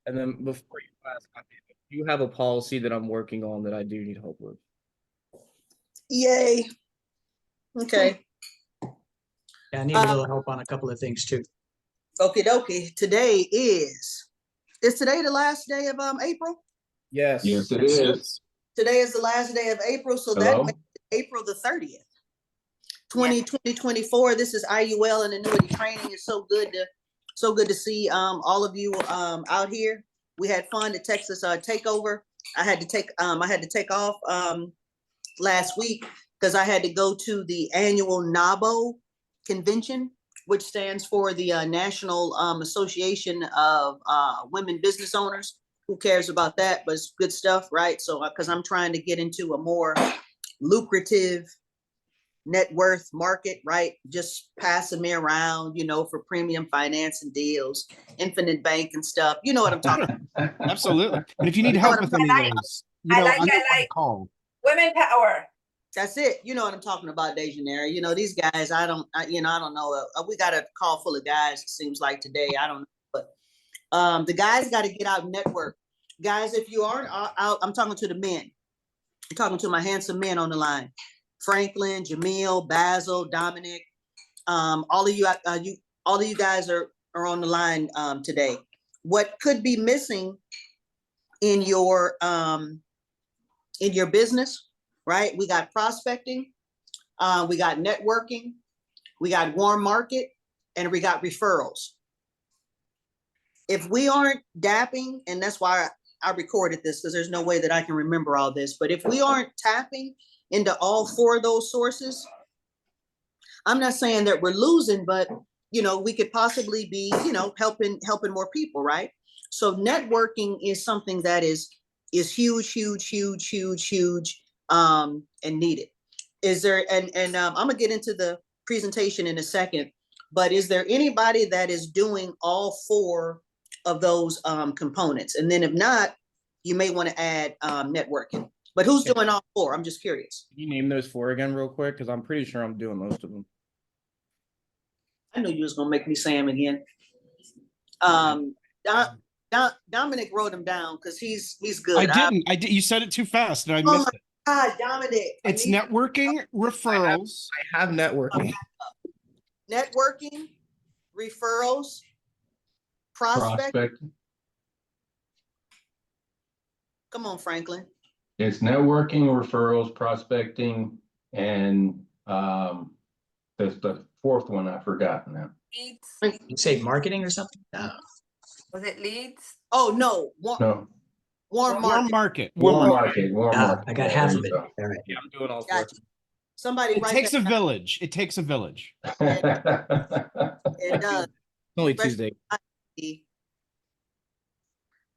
And then before you ask, you have a policy that I'm working on that I do need help with. Yay. Okay. Yeah, I need a little help on a couple of things too. Okie dokie. Today is today the last day of April? Yes. Yes, it is. Today is the last day of April, so Hello? that makes it April the 30th. 2024. This is IUL and annuity training. It's so good to see all of you out here. We had fun at Texas takeover. I had to take off last week because I had to go to the annual NABO convention, which stands for the National Association of Women Business Owners. Who cares about that? But it's good stuff, right? So because I'm trying to get into a more lucrative net worth market, right? Just passing me around, for premium financing deals, infinite bank and stuff. You know what I'm talking about. Absolutely. And if you need help with any of those, I like call. Women power. That's it. You know what I'm talking about, Dejanera. These guys, I don't know. We got a call full of guys, it seems like today. I don't know. But the guys got to get out and network. Guys, if you aren't out, I'm talking to the men. I'm talking to my handsome men on the line. Franklin, Jamil, Basil, Dominic, all of you guys are on the line today. What could be missing in your business, right? We got prospecting, we got networking, we got warm market, and we got referrals. If we aren't dapping, and that's why I recorded this because there's no way that I can remember all this, but if we aren't tapping into all four of those sources, I'm not saying that we're losing, but we could possibly be, helping more people, right? So networking is something that is huge, and needed. Is there, and I'm gonna get into the presentation in a second, but is there anybody that is doing all four of those components? And then if not, you may want to add networking. But who's doing all four? I'm just curious. Can you name those four again real quick? Because I'm pretty sure I'm doing most of them. I knew you was gonna make me say him again. Dominic wrote him down because he's good. I did. You said it too fast, and I missed it. God, Dominic. It's networking, referrals. I have networking. Networking, referrals, prospecting. Come on, Franklin. It's networking, referrals, prospecting, and there's the fourth one I forgot now. Leads. You say marketing or something? No. Was it leads? Oh no. No. Warm market. Warm market. I got half of it. All right. Yeah, I'm doing all four. Gotcha. Somebody It takes a village. It takes a village. It does. Only Tuesday.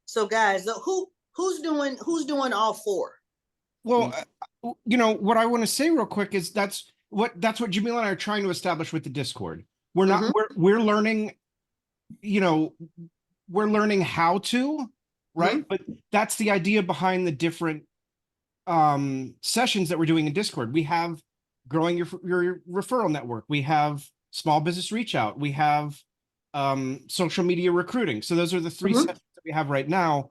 So guys, who's doing all four? Well, what I want to say real quick is that's what Jamil and I are trying to establish with the Discord. We're not we're learning, we're learning how to, right? But that's the idea behind the different sessions that we're doing in Discord. We have growing your referral network. We have small business reach out. We have social media recruiting. So those are the three sessions that we have right now.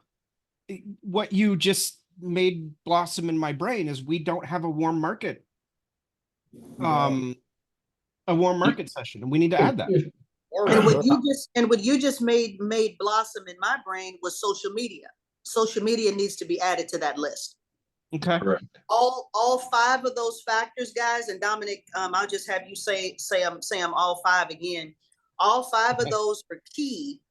What you just made blossom in my brain is we don't have a warm market session, and we need to add that. And what you just made blossom in my brain was social media. Social media needs to be added to that list. Okay. Correct. All five of those factors, guys, and Dominic, I'll just have you say them all five again. All five of those are key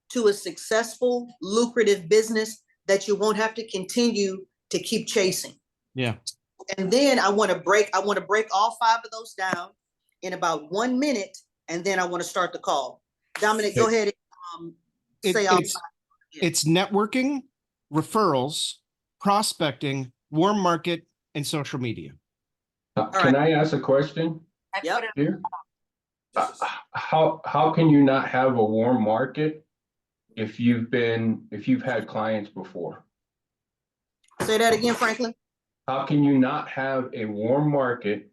to a successful, lucrative business that you won't have to continue to keep chasing. Yeah. And then I want to break all five of those down in about 1 minute, and then I want to start the call. Dominic, go ahead and say all five. It's networking, referrals, prospecting, warm market, and social media. Can I ask a question? Yep. Here? How can you not have a warm market if you've had clients before? Say that again, Franklin. How can you not have a warm market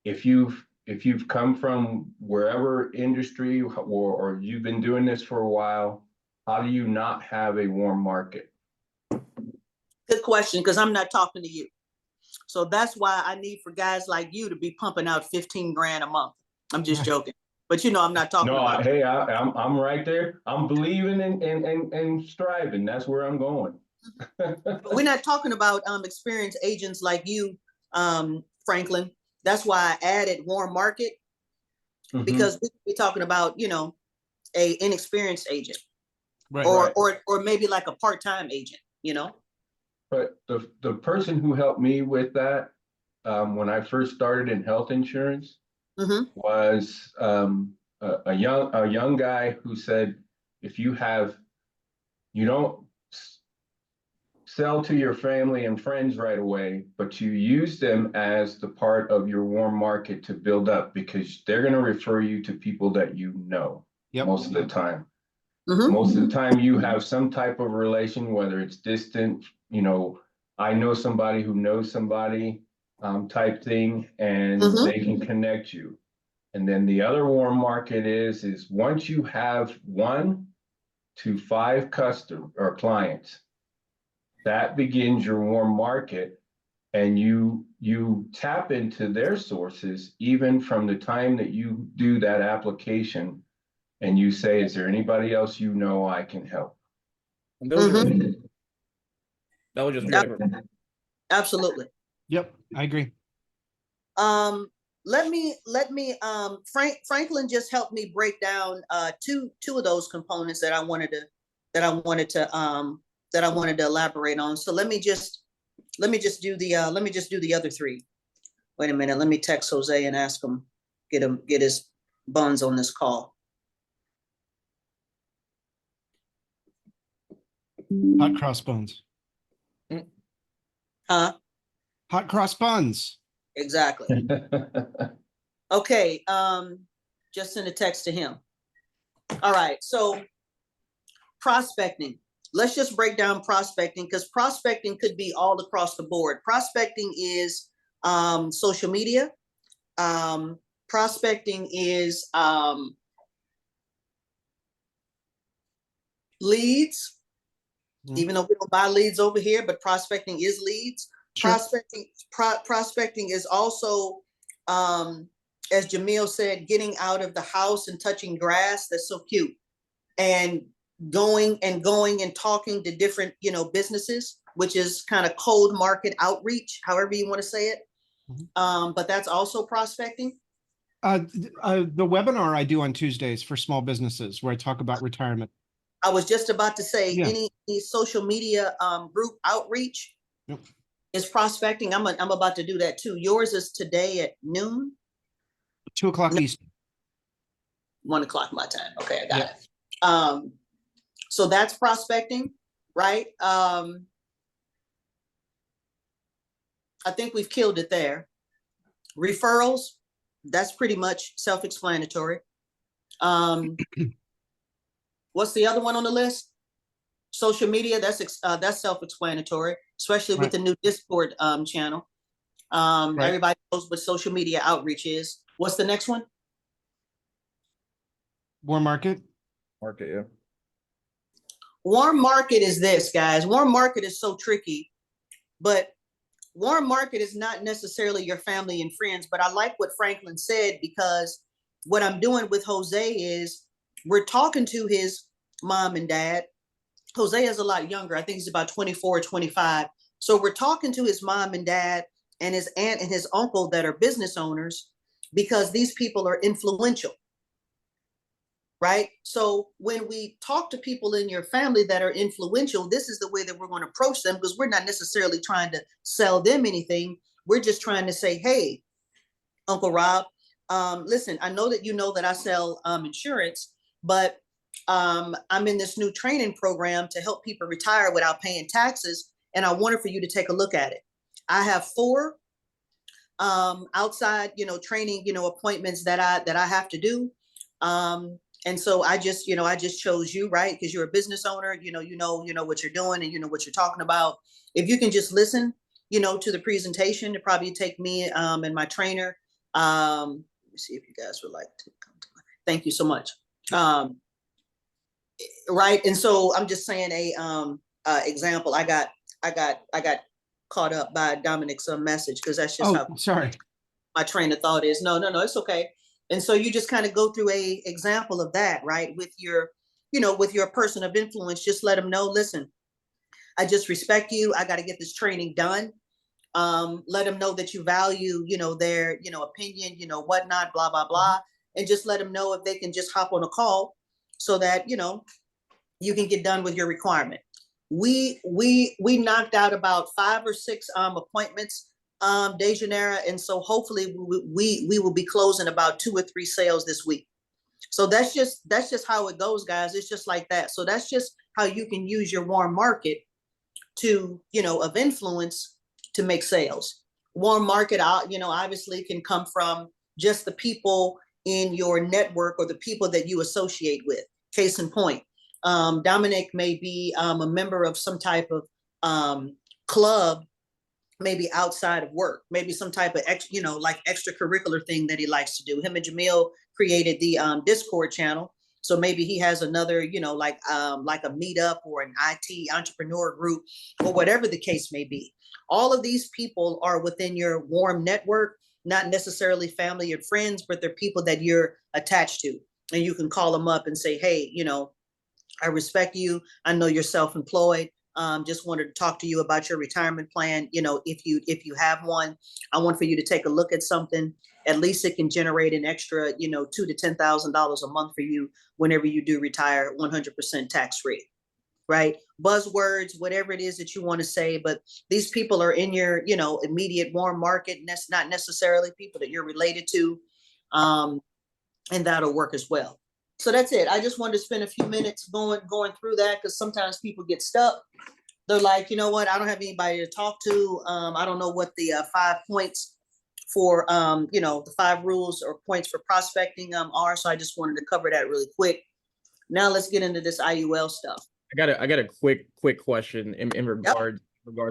if you've come from wherever industry or you've been doing this for a while how do you not have a warm market? Good question, because I'm not talking to you. So that's why I need for guys like you to be pumping out 15 grand a month. I'm just joking. But I'm not talking No, about hey, I'm right there. I'm believing and striving. That's where I'm going. But we're not talking about experienced agents like you, Franklin. That's why I added warm market, Mhm. because we're talking about, a inexperienced agent, Right. or maybe like a part-time agent, But the person who helped me with that, when I first started in health insurance, Mhm. was a young guy who said, if you don't sell to your family and friends right away, but you use them as the part of your warm market to build up, because they're going to refer you to people that you know. Yep. Most of the time. Mhm. Most of the time you have some type of relation, whether it's distant, I know somebody who knows somebody, type thing, and Mhm. they can connect you. And then the other warm market is once you have 1 to 5 customers or clients, that begins your warm market, and you tap into their sources even from the time that you do that application, and you say, is there anybody else I can help? And those are Mhm. that was just Yep. really Absolutely. Yep, I agree. Let me Franklin just helped me break down two of those components that I wanted to elaborate on. So let me just do the other three. Wait a minute, let me text Jose and ask him, get his buns on this call. Hot cross buns. Huh? Hot cross buns. Exactly. Okay, just send a text to him. All right, so prospecting. Let's just break down prospecting, because prospecting could be all across the board. Prospecting is social media. Prospecting is leads, even though we don't buy leads over here, but prospecting is leads. Sure. Prospecting is also, as Jamil said, getting out of the house and touching grass. That's so cute. And going and talking to different, businesses, which is kind of cold market outreach, however you want to say it. But that's also prospecting. The webinar I do on Tuesdays for small businesses where I talk about retirement. I was just about to say, Yeah. any social media group outreach Yep. is prospecting. I'm about to do that too. Yours is today at noon, 2:00 No. Eastern. 1:00 my time. Okay, I got Yep. it. So that's prospecting, right? I think we've killed it there. Referrals, that's pretty much self-explanatory. What's the other one on the list? Social media, that's self-explanatory, especially with Right. the new Discord channel. Right. Everybody knows what social media outreach is. What's the next one? Warm market. market, yeah. Warm market is this, guys. Warm market is so tricky, but warm market is not necessarily your family and friends. But I like what Franklin said, because what I'm doing with Jose is we're talking to his mom and dad. Jose is a lot younger. I think he's about 24 or 25. So we're talking to his mom and dad and his aunt and his uncle that are business owners, because these people are influential. Right? So when we talk to people in your family that are influential, this is the way that we're going to approach them, because we're not necessarily trying to sell them anything. We're just trying to say, hey, Uncle Rob, listen, I know that you know that I sell insurance, but I'm in this new training program to help people retire without paying taxes. And I wanted for you to take a look at it. I have 4 outside, training, appointments that I have to do. And so I just chose you, right? Because you're a business owner, you know what you're doing, and you know what you're talking about. If you can just listen, to the presentation, it probably take me and my trainer. Let me see if you guys would like to come to thank you so much. right? And so I'm just saying example. I got caught up by Dominic's message because that's just how Oh, sorry. my train of thought is. No, it's okay. And so you just kind of go through a example of that, right? With your, with your person of influence, just let them know, listen, I just respect you. I got to get this training done. Let them know that you value, their, opinion, whatnot, blah, blah, blah. And just let them know if they can just hop on a call so that, you can get done with your requirement. We knocked out about 5 or 6 appointments, Dejanera, and so hopefully we will be closing about 2 or 3 sales this week. So that's just how it goes, guys. It's just like that. So that's just how you can use your warm market to, of influence to make sales. Warm market, obviously can come from just the people in your network or the people that you associate with. Case in point, Dominic may be a member of some type of club, maybe outside of work, maybe some type of like extracurricular thing that he likes to do. Him and Jamil created the Discord channel, so maybe he has another, like a meetup or an IT entrepreneur group or whatever the case may be. All of these people are within your warm network, not necessarily family and friends, but they're people that you're attached to, and you can call them up and say, hey, I respect you. I know you're self-employed. Just wanted to talk to you about your retirement plan. If you have one, I want for you to take a look at something. At least it can generate an extra, $2,000 to $10,000 a month for you whenever you do retire, 100% tax free, right? Buzzwords, whatever it is that you want to say, but these people are in your, immediate warm market, and that's not necessarily people that you're related to, and that'll work as well. So that's it. I just wanted to spend a few minutes going through that because sometimes people get stuck. They're like, you know what? I don't have anybody to talk to. I don't know what the 5 points for, the 5 rules or points for prospecting are. So I just wanted to cover that really quick. Now let's get into this IUL stuff. I got a quick question in regards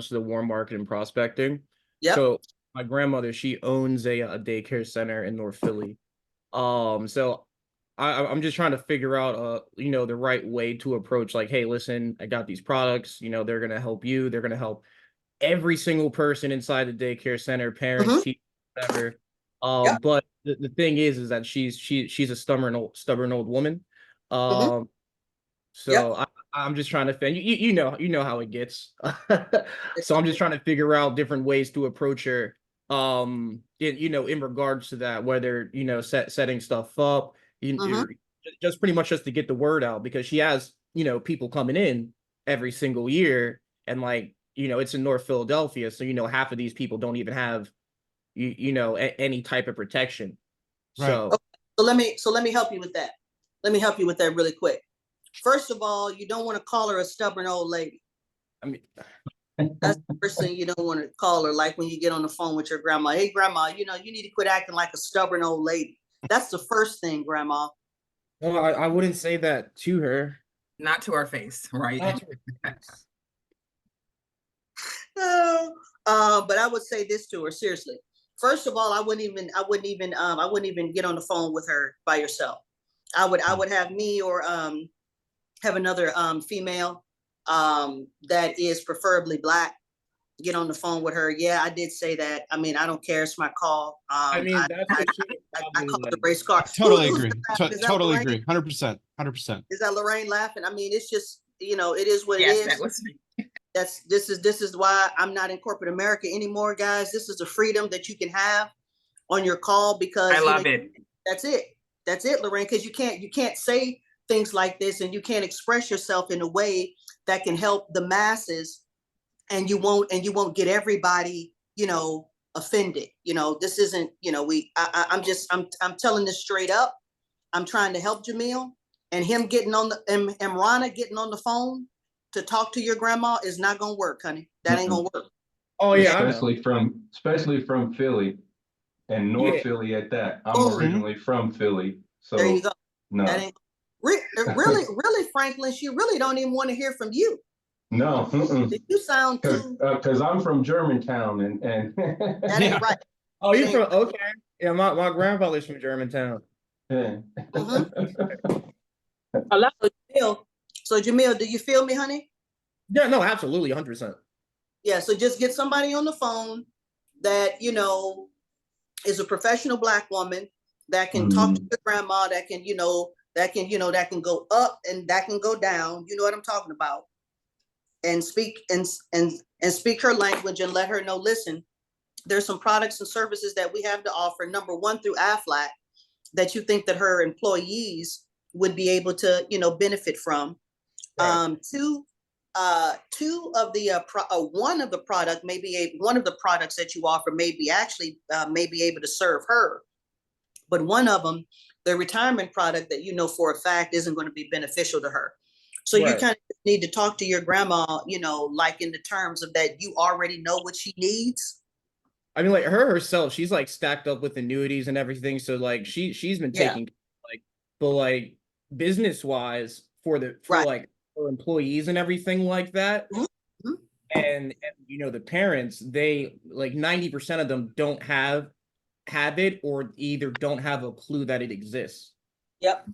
to the warm market and prospecting. Yep. So my grandmother, she owns a daycare center in North Philly. So I'm just trying to figure out, the right way to approach, like, hey, listen, I got these products, they're going to help you. They're going to help every single person inside the daycare center, parents, teachers, whatever. But the thing is that she's a stubborn old woman. So I'm just trying to think, you know how it gets. So I'm just trying to figure out different ways to approach her, in regards to that, whether, setting stuff up, just pretty much just to get the word out, because she has, people coming in every single year, and like, it's in North Philadelphia. So, half of these people don't even have, any type of protection. Right. So, okay. So let me help you with that. Let me help you with that really quick. First of all, you don't want to call her a stubborn old lady. I mean, that's the first thing you don't want to call her. Like when you get on the phone with your grandma, hey grandma, you need to quit acting like a stubborn old lady. That's the first thing, grandma. well, I wouldn't say that to her. Not to our face, right? Not to her face. But I would say this to her, seriously. First of all, I wouldn't even get on the phone with her by yourself. I would have me or have another female that is preferably Black get on the phone with her. Yeah, I did say that. I mean, I don't care. It's my call. I mean, that's what she I call the race car. Totally agree. Totally agree. 100%. 100%. Is that Lorraine laughing? I mean, it's just, it is what it Yes, is. that was me. This is why I'm not in corporate America anymore, guys. This is a freedom that you can have on your call, because I love it. That's it, Lorraine, because you can't say things like this, and you can't express yourself in a way that can help the masses, and you won't get everybody, offended. This isn't, I'm telling this straight up. I'm trying to help Jamil, and him getting on the Rana getting on the phone to talk to your grandma is not gonna work, honey. That ain't gonna work. Oh yeah, especially from Philly, and North Philly at that. I'm originally from Philly, so there you go. No, that ain't really, Franklin. She really don't even want to hear from you. No, you sound too. Because I'm from Germantown, and that ain't right. Oh, you're from okay? Yeah, my grandfather's from Germantown. Yeah. Hello, So Jamil, do you feel me, honey? Yeah, no, absolutely, 100%. Yeah, so just get somebody on the phone that, you know, is a professional Black woman that can talk to your grandma, that can, that can go up and that can go down. You know what I'm talking about? And speak and speak her language and let her know, listen, there's some products and services that we have to offer. Number one, through Aflac, that you think that her employees would be able to, benefit from. Right. Two of the one of the product, one of the products that you offer may be able to serve her, but one of them, the retirement product that you know for a fact isn't going to be beneficial to her. So you Right. kind of need to talk to your grandma, like in the terms of that you already know what she needs. I mean, like her herself, she's like stacked up with annuities and everything. So like she's been Yeah. taking like, but like business wise Right. like her employees and everything like that. Mhm. And the parents, they like 90% of them don't have it or either don't have a clue that it exists. Yep.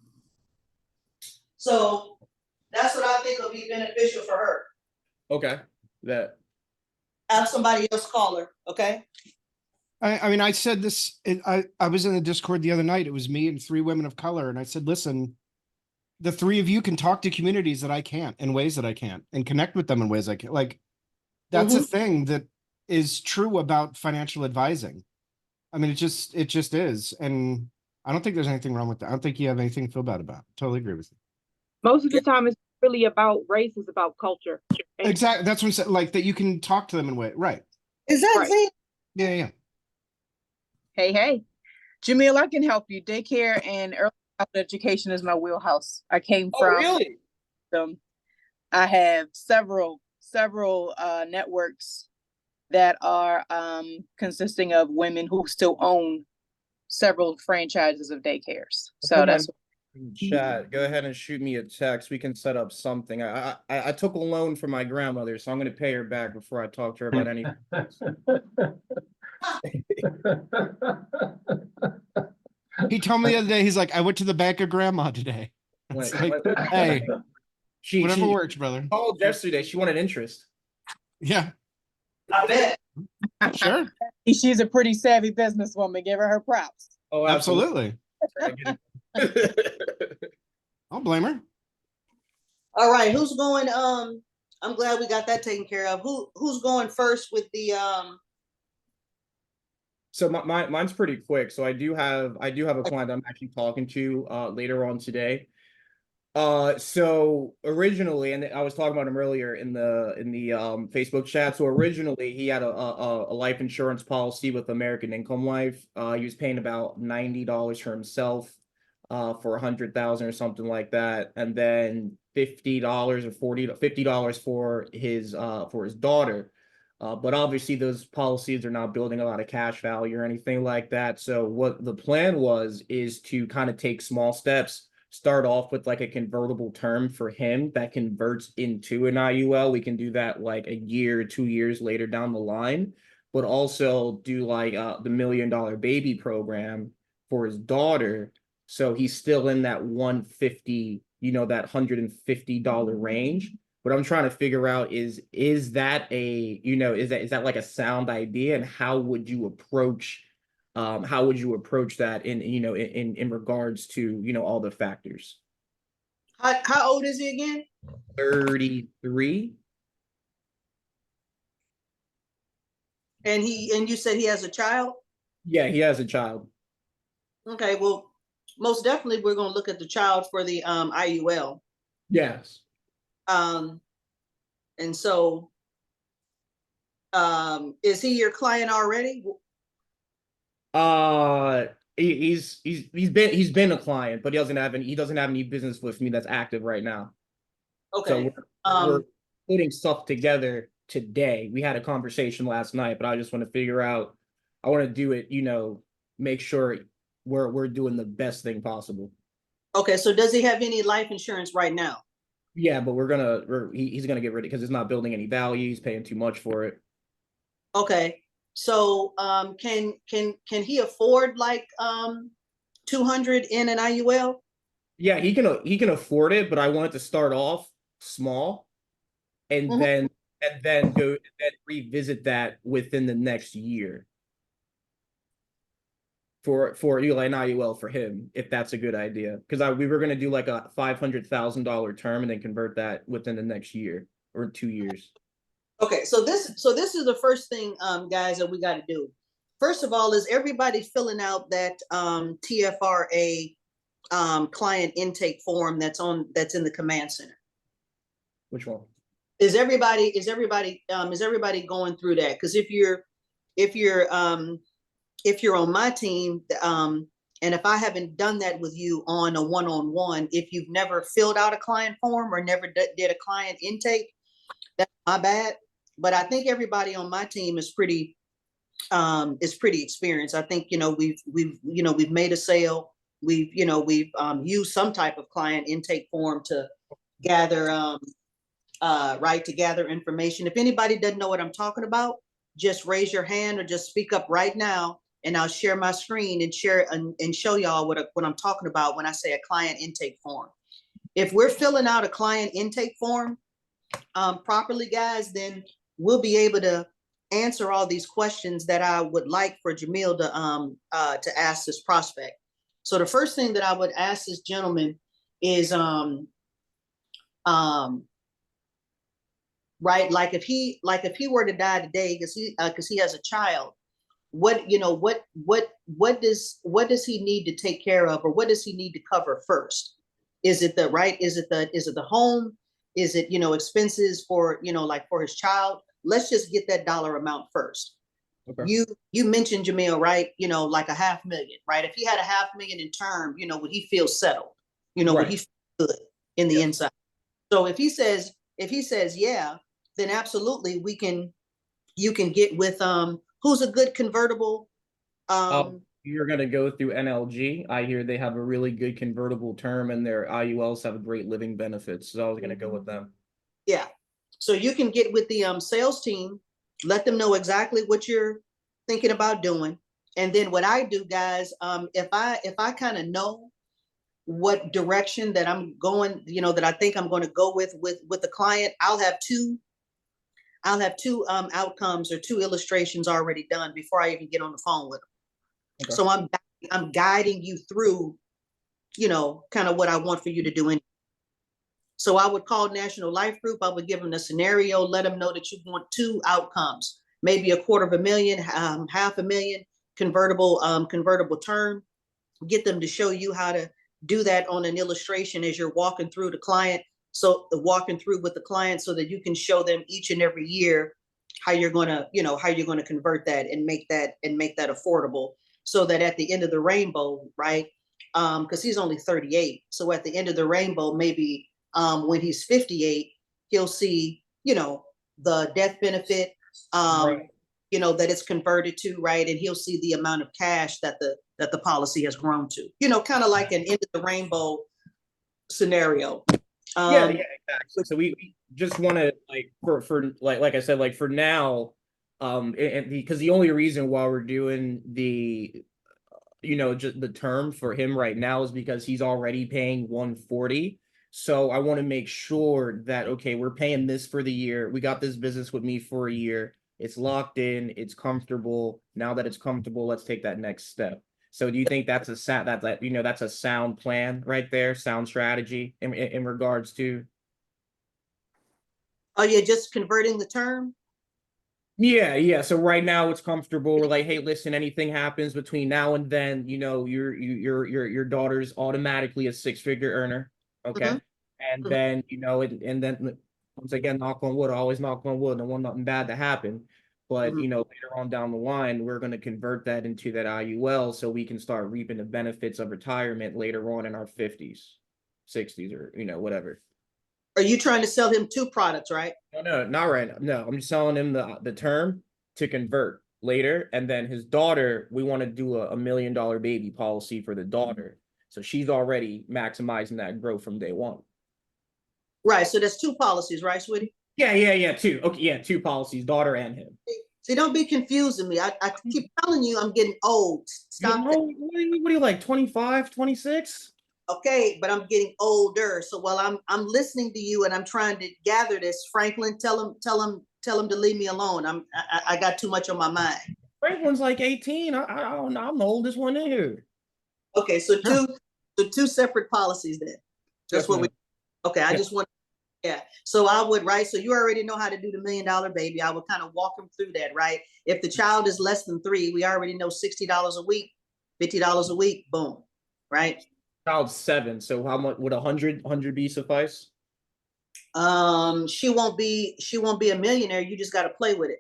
So that's what I think will be beneficial for her. Okay. That Have somebody else call her, okay? I mean, I said this, I was in the Discord the other night. It was me and 3 women of color. And I said, listen, the 3 of you can talk to communities that I can't in ways that I can't and connect with them in ways I can't. Like, that's a thing that is true about financial advising. I mean, it just is. And I don't think there's anything wrong with that. I don't think you have anything to feel bad about. Totally agree with you. Most of the time, it's really about race. It's about culture. And- Exactly. That's what I'm saying. Like that you can talk to them in a way. Right. Exactly. Right. Yeah. Yeah. hey, Jamil, I can help you. Daycare and early childhood education is my wheelhouse. I came Oh, from really? them. I have several networks that are consisting of women who still own several franchises of daycares. So Put my that's in chat. Go ahead and shoot me a text. We can set up something. I took a loan from my grandmother, so I'm going to pay her back before I talk to her about anything. He told me the other day, he's like, I went to the bank of grandma today. It's like, hey, whatever She works, brother. called yesterday. She wanted interest. Yeah, I bet. sure. she's a pretty savvy businesswoman. Give her props. Oh, Absolutely. I'll blame her. All right, who's going? I'm glad we got that taken care of. Who's going first with the So mine's pretty quick. So I do have a client I'm actually talking to later on today. So originally, and I was talking about him earlier in the Facebook chat. So originally, he had a life insurance policy with American Income Life. He was paying about $90 for himself, for 100,000 or something like that, and then $50 or $50 for his daughter. But obviously, those policies are not building a lot of cash value or anything like that. So what the plan is to kind of take small steps. Start off with like a convertible term for him that converts into an IUL. We can do that like a year, 2 years later down the line, but also do like the $1 Million Baby program for his daughter. So he's still in that 150, that $150 range. What I'm trying to figure out is that is that like a sound idea, and how would you approach that in regards to all the factors? how old is he again? 33. And you said he has a child? Yeah, he has a child. Okay, well, most definitely we're gonna look at the child for the IUL. Yes. And so is he your client already? He's been a client, but he doesn't have any business with me that's active right now. Okay. So we're putting stuff together today. We had a conversation last night, but I just want to figure out, I want to do it, make sure we're doing the best thing possible. Okay, so does he have any life insurance right now? Yeah, but he's gonna get rid of it because it's not building any value. He's paying too much for it. Okay, so can he afford like 200 in an IUL? Yeah, he can afford it, but I wanted to start off small, and Mhm. then go and then revisit that within the next year for Eli and IUL for him, if that's a good idea. Because we were gonna do like a $500,000 term and then convert that within the next year or 2 years. Okay, so this is the first thing, guys, that we got to do. First of all, is everybody filling out that TFRA client intake form that's in the command center? Which one? Is everybody going through that? Because if you're on my team, and if I haven't done that with you on a one-on-one, if you've never filled out a client form or never did a client intake, that's my bad. But I think everybody on my team is pretty experienced. I think, we've made a sale. We've used some type of client intake form to gather to gather information. If anybody doesn't know what I'm talking about, just raise your hand or just speak up right now, and I'll share my screen and share and show y'all what I'm talking about when I say a client intake form. If we're filling out a client intake form properly, guys, then we'll be able to answer all these questions that I would like for Jamil to ask this prospect. So the first thing that I would ask this gentleman is right, like if he were to die today because he has a child, what does he need to take care of, or what does he need to cover first? Is it the home? Is it, expenses for, like for his child? Let's just get that dollar amount first. Okay. You mentioned, Jamil, right? Like $500,000, right? If he had $500,000 in term, would he feel settled? Would Right. he feel good in the Yeah. inside? So if he says yeah, then absolutely you can get with who's a good convertible. You're gonna go through NLG. I hear they have a really good convertible term, and their IULs have great living benefits. So I was gonna go with them. Yeah. So you can get with the sales team, let them know exactly what you're thinking about doing. And then what I do, guys, if I kind of know what direction that I'm going, that I think I'm going to go with the client, I'll have two outcomes or two illustrations already done before I even get on the phone with them. Okay. So I'm guiding you through, kind of what I want for you to do. So I would call National Life Group. I would give them the scenario, let them know that you want two outcomes, maybe $250,000, $500,000 convertible term. Get them to show you how to do that on an illustration as you're walking through the client. So walking through with the client so that you can show them each and every year how you're going to convert that and make that affordable, so that at the end of the rainbow, right? Because he's only 38. So at the end of the rainbow, maybe when he's 58, he'll see, the death benefit, Right. that it's converted to, right? And he'll see the amount of cash that the policy has grown to, kind of like an end of the rainbow scenario. Yeah, exactly. So we just want to, like, for like I said, like for now, and because the only reason why we're doing the just the term for him right now is because he's already paying 140. So I want to make sure that, okay, we're paying this for the year. We got this business with me for a year. It's locked in. It's comfortable. Now that it's comfortable, let's take that next step. So do you think that's that's a sound plan right there, sound strategy in regards to? Oh, you're just converting the term? Yeah. So right now it's comfortable. We're like, hey, listen, anything happens between now and then, your daughter's automatically a six-figure earner. Okay. Mhm. And then, and then once again, knock on wood, always knock on wood, don't want nothing bad to happen. But Mhm. later on down the line, we're going to convert that into that IUL so we can start reaping the benefits of retirement later on in our 50s, 60s, or whatever. Are you trying to sell him two products, right? No, not right now. No, I'm just selling him the term to convert later. And then his daughter, we want to do a $1 million baby policy for the daughter. So she's already maximizing that growth from day one. Right. So there's two policies, right, sweetie? Yeah. Two. Okay, yeah, two policies, daughter and him. See, don't be confusing me. I keep telling you I'm getting old. Stop that. What are you like, 25, 26? Okay, but I'm getting older. So while I'm listening to you and I'm trying to gather this, Franklin, tell him to leave me alone. I got too much on my mind. Franklin's like 18. I don't know. I'm the oldest one in here. Okay, so two separate policies then. That's Yes, what we. ma'am. Okay, I Yeah. just want. Yeah. So I would, right? So you already know how to do the $1 million baby. I would kind of walk them through that, right? If the child is less than 3, we already know $60 a week, $50 a week, boom, right? Child's 7. So how much would 100 be suffice? She won't be a millionaire. You just got to play with it.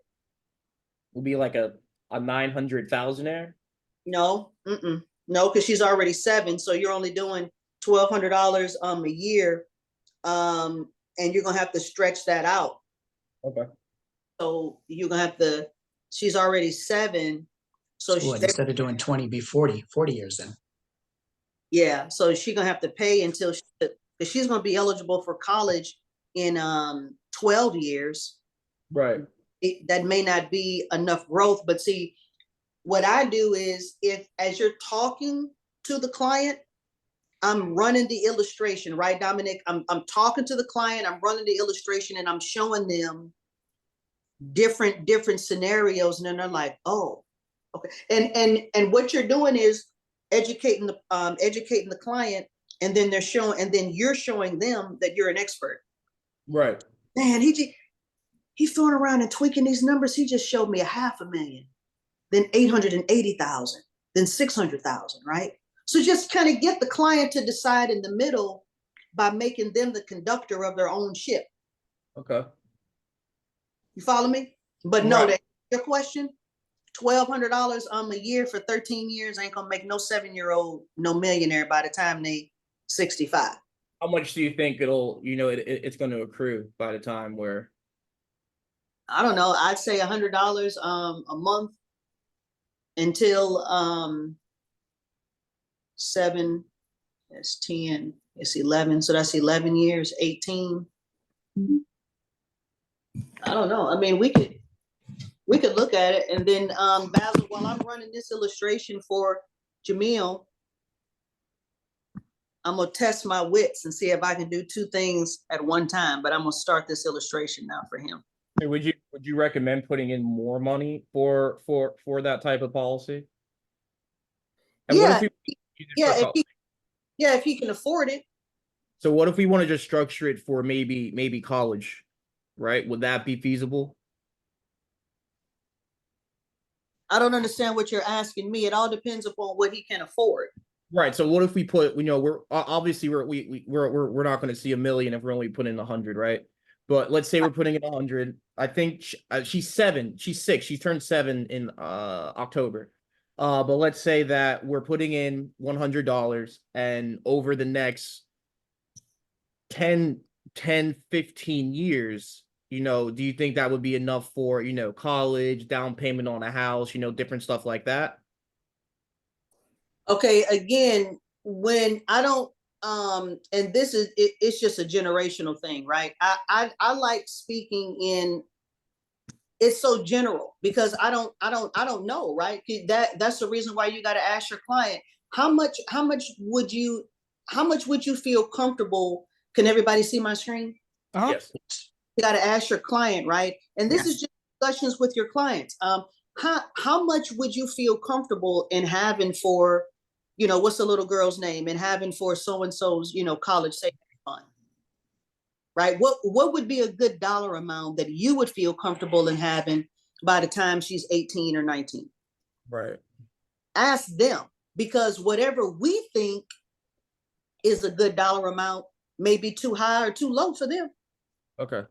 Will be like a 900,000-aire? No, no, because she's already 7. So you're only doing $1,200 a year. And you're gonna have to stretch that out. Okay. So you're gonna have to. She's already 7. So Well, instead of doing 20, be 40 years then. yeah. So she's gonna have to pay until she's gonna be eligible for college in 12 years. Right. That may not be enough growth, but see, what I do is if as you're talking to the client, I'm running the illustration, right, Dominic? I'm talking to the client, I'm running the illustration, and I'm showing them different scenarios, and then they're like, oh, okay. And what you're doing is educating the client, and then you're showing them that you're an expert. Right. Man, he's throwing around and tweaking these numbers. He just showed me $500,000, then 880,000, then 600,000, right? So just kind of get the client to decide in the middle by making them the conductor of their own ship. Okay. You follow me? But no, Right. your question, $1,200 a year for 13 years ain't gonna make no 7-year-old no millionaire by the time they 65. How much do you think it's going to accrue by the time where? I don't know. I'd say $100 a month until 7, that's 10, it's 11. So that's 11 years, 18. I don't know. I mean, we could look at it, and then Basil, while I'm running this illustration for Jamil, I'm gonna test my wits and see if I can do 2 things at one time. But I'm gonna start this illustration now for him. Hey, would you recommend putting in more money for that type of policy? And what Yeah, if we use it for if he can afford it. So what if we want to just structure it for maybe college, right? Would that be feasible? I don't understand what you're asking me. It all depends upon what he can afford. Right. So what if we put, we're obviously we're not going to see $1 million if we're only putting in 100, right? But let's say we're putting in 100. I think she's 7, she's 6, she turned 7 in October. But let's say that we're putting in $100, and over the next 10, 15 years, do you think that would be enough for, college, down payment on a house, different stuff like that? Okay, again, when I don't and this is it's just a generational thing, right? I like speaking in, it's so general because I don't know, right? That's the reason why you got to ask your client how much would you feel comfortable. Can everybody see my screen? Uh-huh. Yes. You got to ask your client, right? And this Yeah. is just discussions with your clients. How much would you feel comfortable in having for, what's the little girl's name, and having for so and so's, college savings fund, right? What would be a good dollar amount that you would feel comfortable in having by the time she's 18 or 19? Right. Ask them, because whatever we think is a good dollar amount may be too high or too low for them. Okay.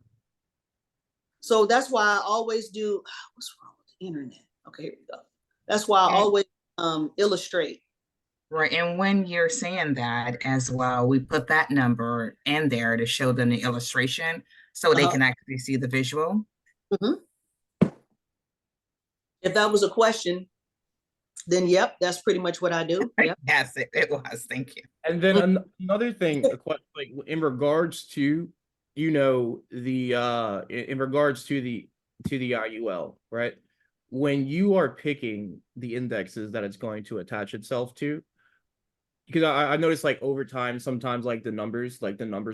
So that's why I always do. What's wrong with the internet? Okay, here we go. That's why I always illustrate. Right. And when you're saying that as well, we put that number in there to show them the illustration so they can actually see the visual. If that was a question, then yep, that's pretty much what I do. Yep. Yes, it was. Thank you. And then another thing, like in regards to, in regards to the IUL, right? When you are picking the indexes that it's going to attach itself to, because I noticed like over time, sometimes like the numbers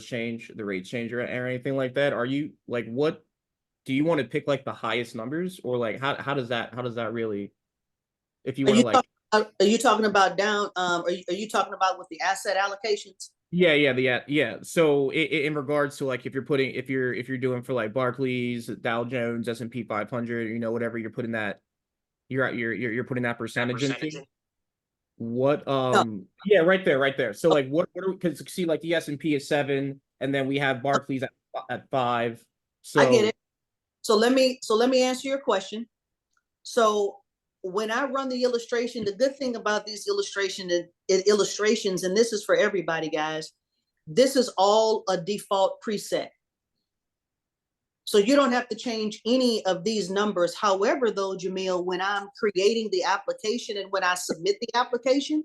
change, the rates change or anything like that. Are you like, what do you want to pick like the highest numbers, or like how does that really, if you Are want to you like, are you talking about down, are you talking about with the asset allocations? yeah. So in regards to like, if you're putting, if you're doing for like Barclays, Dow Jones, S&P 500, whatever you're putting that, you're putting that percentage into. What No, yeah, right there. So like what are, because see like the S&P is 7, and then we have Barclays at 5. I get So it. So let me answer your question. So when I run the illustration, the good thing about these illustrations, and this is for everybody, guys, this is all a default preset. So you don't have to change any of these numbers. However, though, Jamil, when I'm creating the application and when I submit the application,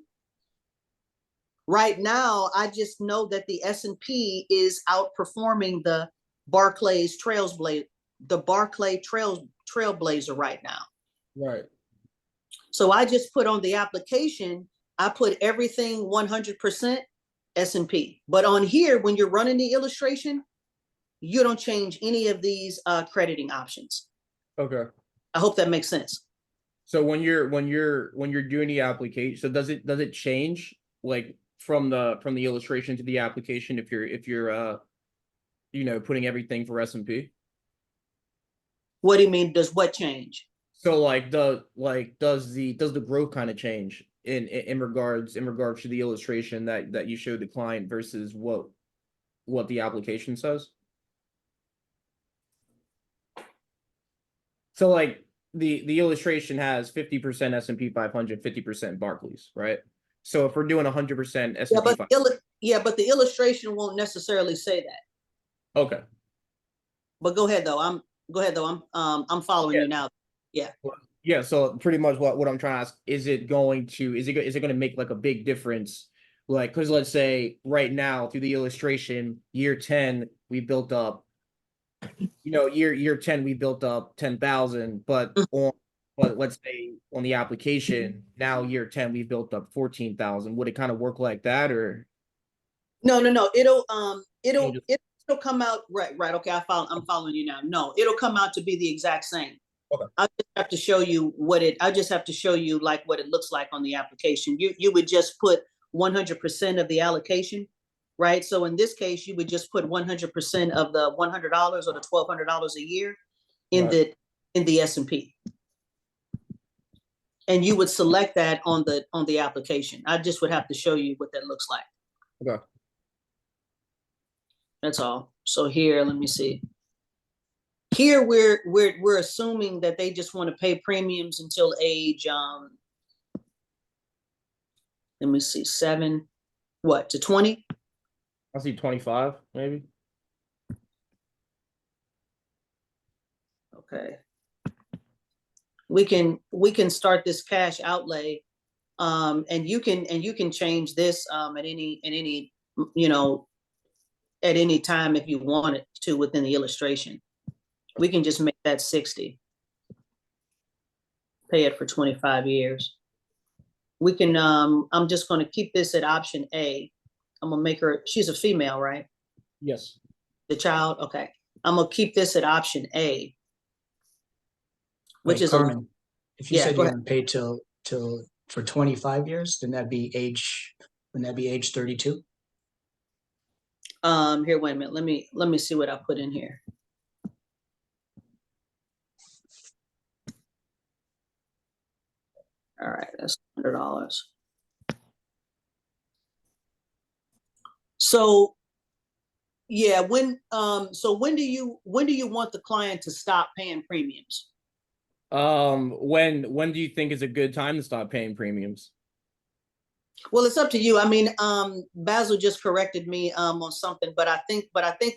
right now, I just know that the S&P is outperforming the Barclays Trailblazer right now. right. So I just put on the application, I put everything 100% S&P. But on here, when you're running the illustration, you don't change any of these crediting options. Okay. I hope that makes sense. So when you're doing the application, so does it change like from the illustration to the application if you're putting everything for S&P? What do you mean? Does what change? So like does the growth kind of change in regards to the illustration that you showed the client versus what the application says? So like the illustration has 50% S&P 500, 50% Barclays, right? So if we're doing 100% Yeah, S&P 500, but the illustration won't necessarily say that. okay. But go ahead though. I'm following Yeah. you now. Yeah. Yeah, so pretty much what I'm trying to ask, is it going to make like a big difference? Like, because let's say right now through the illustration, year 10, we built up, year 10, we built up 10,000, but let's say on the application, now year 10, we built up 14,000. Would it kind of work like that, or? No. It'll Changes? it'll come out right. Okay, I'm following you now. No, it'll come out to be the exact same. Okay. I just have to show you like what it looks like on the application. You would just put 100% of the allocation, right? So in this case, you would just put 100% of the $100 or the $1,200 a year in Right. the S&P. And you would select that on the application. I just would have to show you what that looks like. Okay. That's all. So here, let me see. Here we're assuming that they just want to pay premiums until age let me see, 7 to 20? I see 25, maybe. Okay. We can start this cash outlay, and you can change this at any at any time if you wanted to within the illustration. We can just make that 60. Pay it for 25 years. We can I'm just going to keep this at option A. I'm gonna make her, she's a female, right? Yes. The child, okay. I'm gonna keep this at option A, which Wait, is Carmen, if you yeah, said go you're ahead. gonna pay till for 25 years, then wouldn't that be age 32? Here, wait a minute. Let me see what I put in here. All right, that's $100. So yeah, when do you want the client to stop paying premiums? When do you think is a good time to stop paying premiums? Well, it's up to you. I mean, Basil just corrected me on something, but I think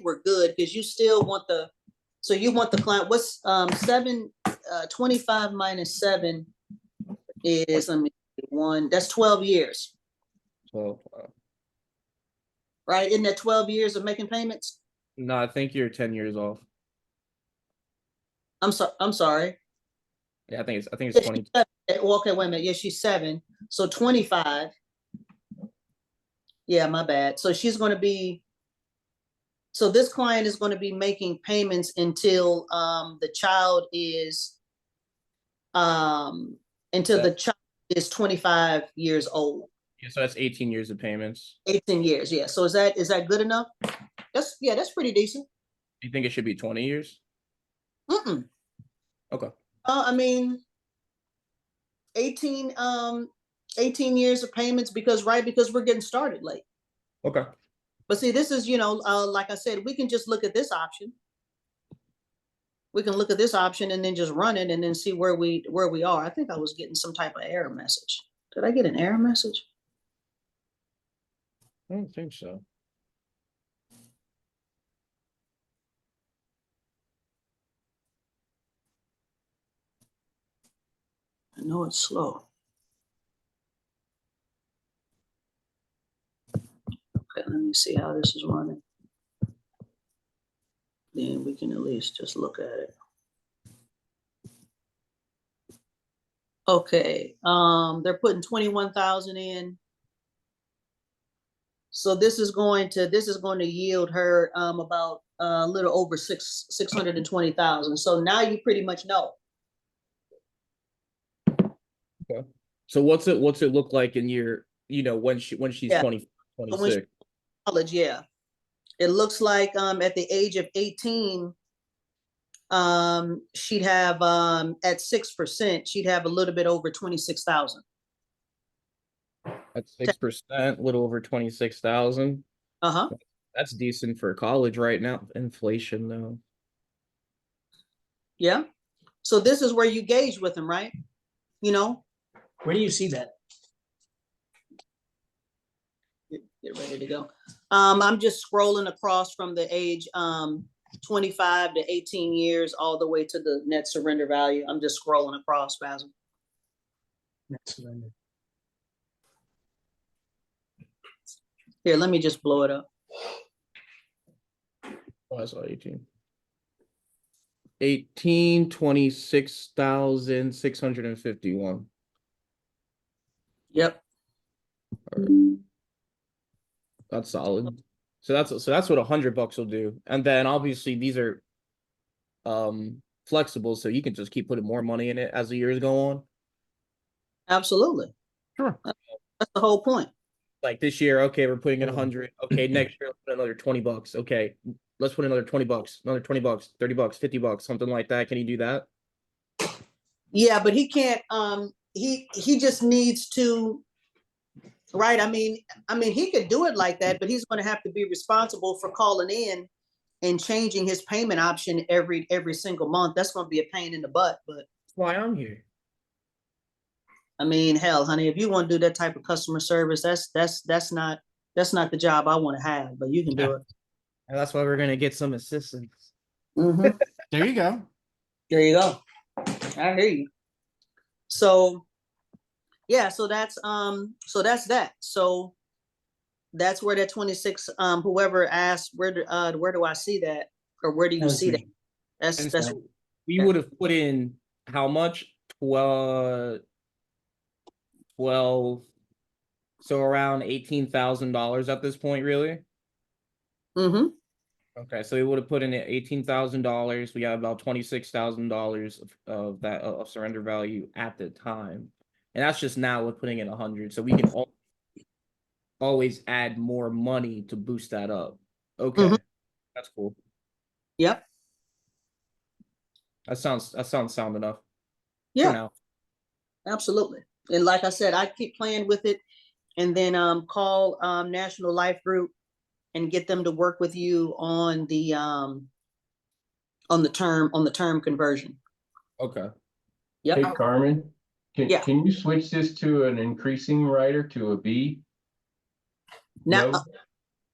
we're good because you still want you want the client. What's 25 minus 7 is, let me see, 1, that's 12 years, So, right? Isn't that 12 years of making payments? no, I think you're 10 years off. I'm sorry. Yeah, I think it's Yeah, 20. well, okay, wait a minute. Yeah, she's 7. So 25 Yeah, my bad. So she's going to be, so this client is going to be making payments until the child is until the child is 25 years old. Yeah, so that's 18 years of payments. 18 years, yeah. So is that good enough? That's pretty decent. Do you think it should be 20 years? Mm-mm. Okay. I mean, 18 18 years of payments because we're getting started late. Okay. But see, this is, like I said, we can just look at this option. We can look at this option and then just run it and then see where we are. I think I was getting some type of error message. Did I get an error message? I don't think so. I know it's slow. Okay, let me see how this is running. Then we can at least just look at it. Okay, they're putting 21,000 in. So this is going to yield her about a little over 620,000. So now you pretty much know. Okay. So what's it look like in year, when she's Yeah. 20, When 26? college, yeah. It looks like at the age of 18, she'd have at 6%, she'd have a little bit over 26,000. At 6%, a little over 26,000. Uh-huh. That's decent for college right now. Inflation though. Yeah. So this is where you gauge with them, right? Where do you see that? Get ready to go. I'm just scrolling across from the age 25 to 18 years all the way to the net surrender value. I'm just scrolling across, Basil. Here, let me just blow it up. Oh, I saw 18. 26,651. Yep. That's solid. So that's what $100 will do. And then obviously these are flexible, so you can just keep putting more money in it as the years go on. Absolutely. Sure. That's the whole point. Like this year, okay, we're putting in 100. Okay, next year, let's put another $20. Okay, let's put another $20, another $20, $30, $50, something like that. Can you do that? Yeah, but he can't. He just needs to. Right. I mean, he could do it like that, but he's going to have to be responsible for calling in and changing his payment option every single month. That's going to be a pain in the butt. But That's why I'm here. I mean, hell, honey, if you want to do that type of customer service, that's not the job I want to have. But you can do it. And that's why we're gonna get some assistance. Mm-hmm. There you go. There you go. I hear you. So, yeah. So that's that. So that's where that 26. Whoever asked where do I see that, or where do you see that? That's We would have put in how much? 12, so around $18,000 at this point, really. mm-hmm. Okay, so we would have put in $18,000. We got about $26,000 of that of surrender value at the time, and that's just now with putting in 100. So we can always add more money to boost that up. Okay, that's cool. Yep. That sounds sound enough. Yeah. For now. Absolutely. And like I said, I keep playing with it, and then call National Life Group and get them to work with you on the term conversion. Okay. Yep. Hey, Carmen, Yeah. can you switch this to an increasing rider to a B? Now, No?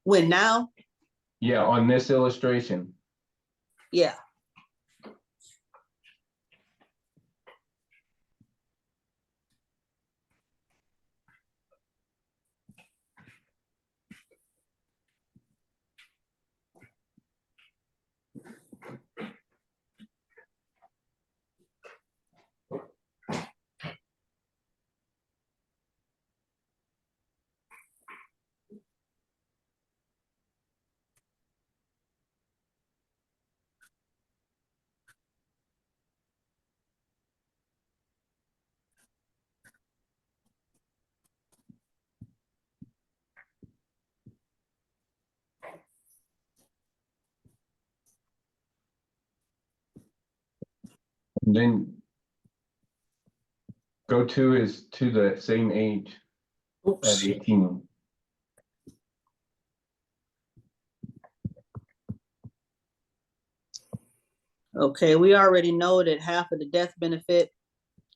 when now? Yeah, on this illustration. Yeah. Then go to is to the same age at Oops. 18. Okay, we already know that half of the death benefit,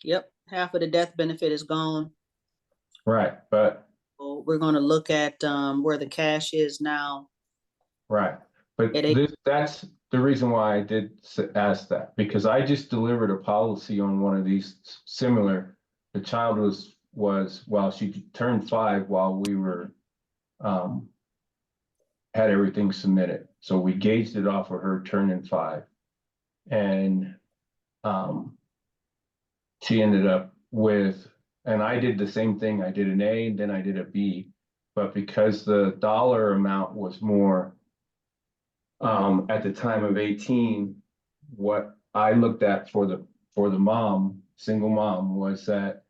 yep, half of the death benefit is gone. Right, but So we're gonna look at where the cash is now. right. But At eight. that's the reason why I did ask that, because I just delivered a policy on one of these similar. The child was well, she turned 5 while we were had everything submitted. So we gauged it off of her turning 5. And she ended up with, and I did the same thing. I did an A, and then I did a B. But because the dollar amount was more at the time of 18, what I looked at for the mom, single mom, was that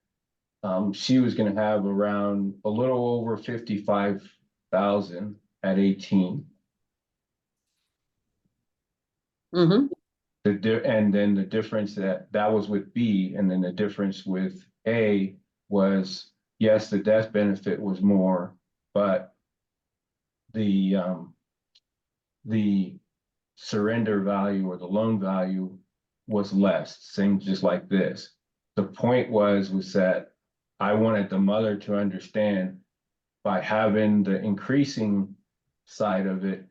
she was going to have around a little over 55,000 at 18. Mm-hmm. And then the difference that was with B, and then the difference with A was, yes, the death benefit was more, but the surrender value or the loan value was less, same just like this. The point was that I wanted the mother to understand, by having the increasing side of it,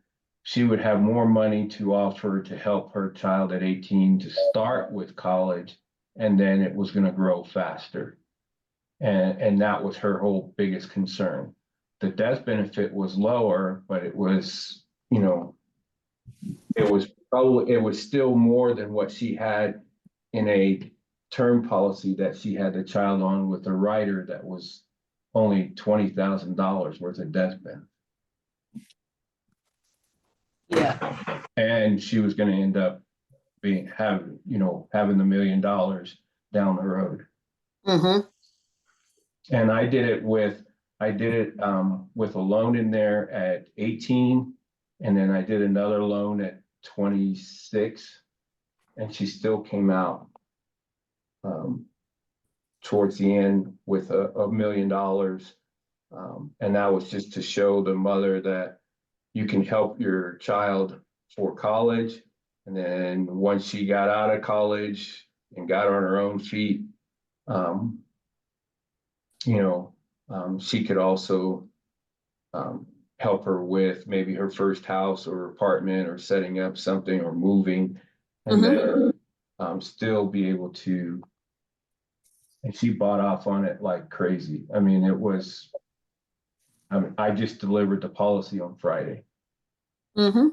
she would have more money to offer to help her child at 18 to start with college, and then it was going to grow faster. And that was her whole biggest concern. The death benefit was lower, but it was, it was still more than what she had in a term policy that she had the child on with a rider that was only $20,000 worth of death benefit. Yeah. And she was going to end up having the $1 million down the road. Mm-hmm. And I did it with a loan in there at 18, and then I did another loan at 26, and she still came out towards the end with $1 million. And that was just to show the mother that you can help your child for college. And then once she got out of college and got on her own feet, she could also help her with maybe her first house or apartment, or setting up something, or moving, and then still be able to. And she bought off on it like crazy. I mean, I just delivered the policy on Friday. Mm-hmm.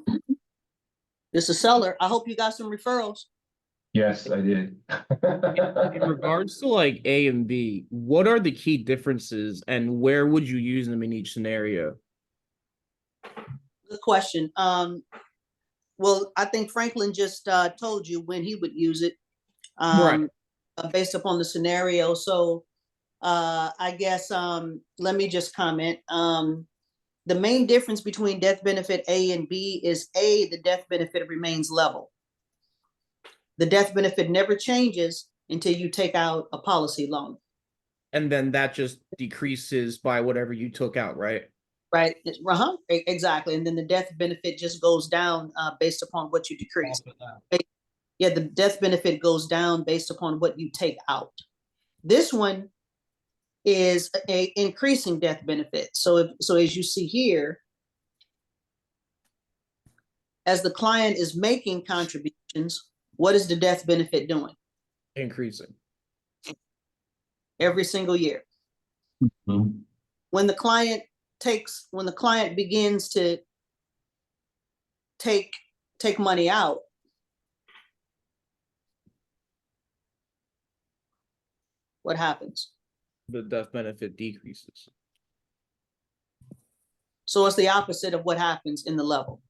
It's a seller. I hope you got some referrals. Yes, I did. In regards to like A and B, what are the key differences, and where would you use them in each scenario? Good question. Well, I think Franklin just told you when he would use it, Right. Based upon the scenario. So I guess let me just comment. The main difference between death benefit A and B is A, the death benefit remains level. The death benefit never changes until you take out a policy loan. And then that just decreases by whatever you took out, right? Right. Exactly. And then the death benefit just goes down based upon what you decrease. Yeah, the death benefit goes down based upon what you take out. This one is a increasing death benefit. So as you see here, as the client is making contributions, what is the death benefit doing? Increasing. Every single year. Mhm. When the client begins to take money out, what happens? The death benefit decreases. So it's the opposite of what happens in the level.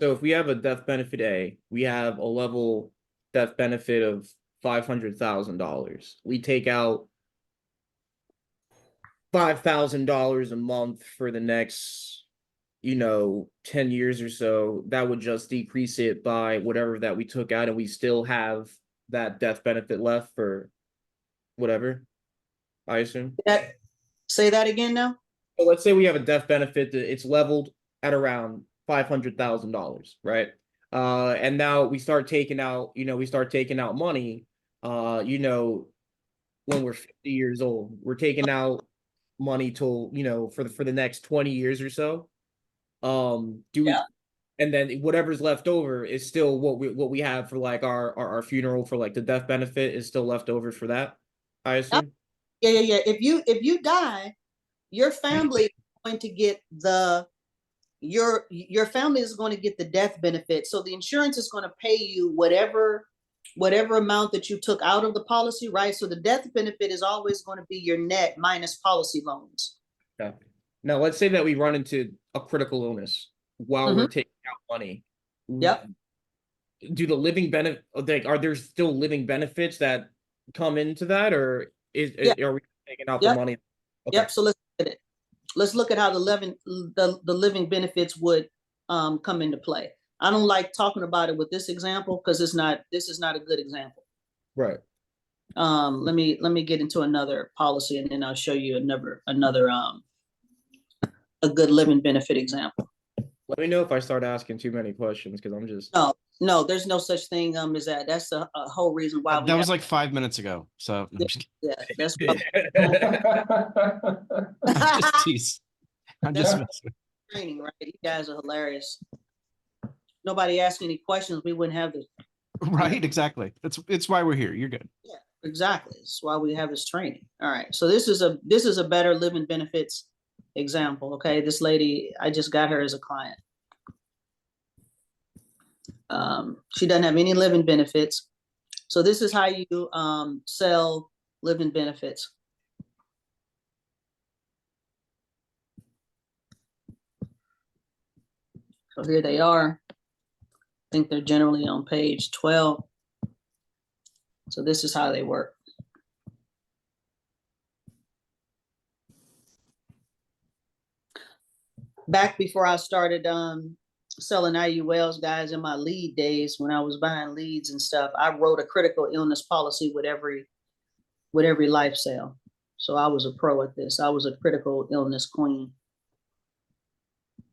So if we have a death benefit A, we have a level death benefit of $500,000. We take out $5,000 a month for the next 10 years or so. That would just decrease it by whatever that we took out, and we still have that death benefit left for whatever, I assume. Say that again now? So let's say we have a death benefit that it's leveled at around $500,000, right? And now we start taking out, money, when we're 50 years old. We're taking out money till, for the next 20 years or so. Do we, Yeah. and then whatever's left over is still what we have for like our funeral, for like the death benefit is still left over for that, I assume. Yeah. If you die, your family is going to get your family is going to get the death benefit. So the insurance is going to pay you whatever amount that you took out of the policy, right? So the death benefit is always going to be your net minus policy loans. Okay. Now let's say that we run into a critical illness while we're taking out money. Yep. Do the living benefit, like, are there still living benefits that come into that, or are we taking out the money? Okay. Yep. So let's look at it. Let's look at how the living benefits would come into play. I don't like talking about it with this example because this is not a good example. Right. Let me get into another policy and then I'll show you another a good living benefit example. Let me know if I start asking too many questions, because I'm just No, there's no such thing as that. That's a whole reason why That was like 5 minutes ago. So I'm just yeah, that's I'm just teasing. I'm just messing with training, right? You guys are hilarious. Nobody asked any questions, we wouldn't have this. Right, exactly. It's why we're here. You're good. Yeah, exactly. That's why we have this training. All right. So this is a better living benefits example. Okay. This lady, I just got her as a client. She doesn't have any living benefits. So this is how you sell living benefits. So here they are. I think they're generally on page 12. So this is how they work. Back before I started selling IULs, guys, in my lead days, when I was buying leads and stuff, I wrote a critical illness policy with every life sale. So I was a pro at this. I was a critical illness queen.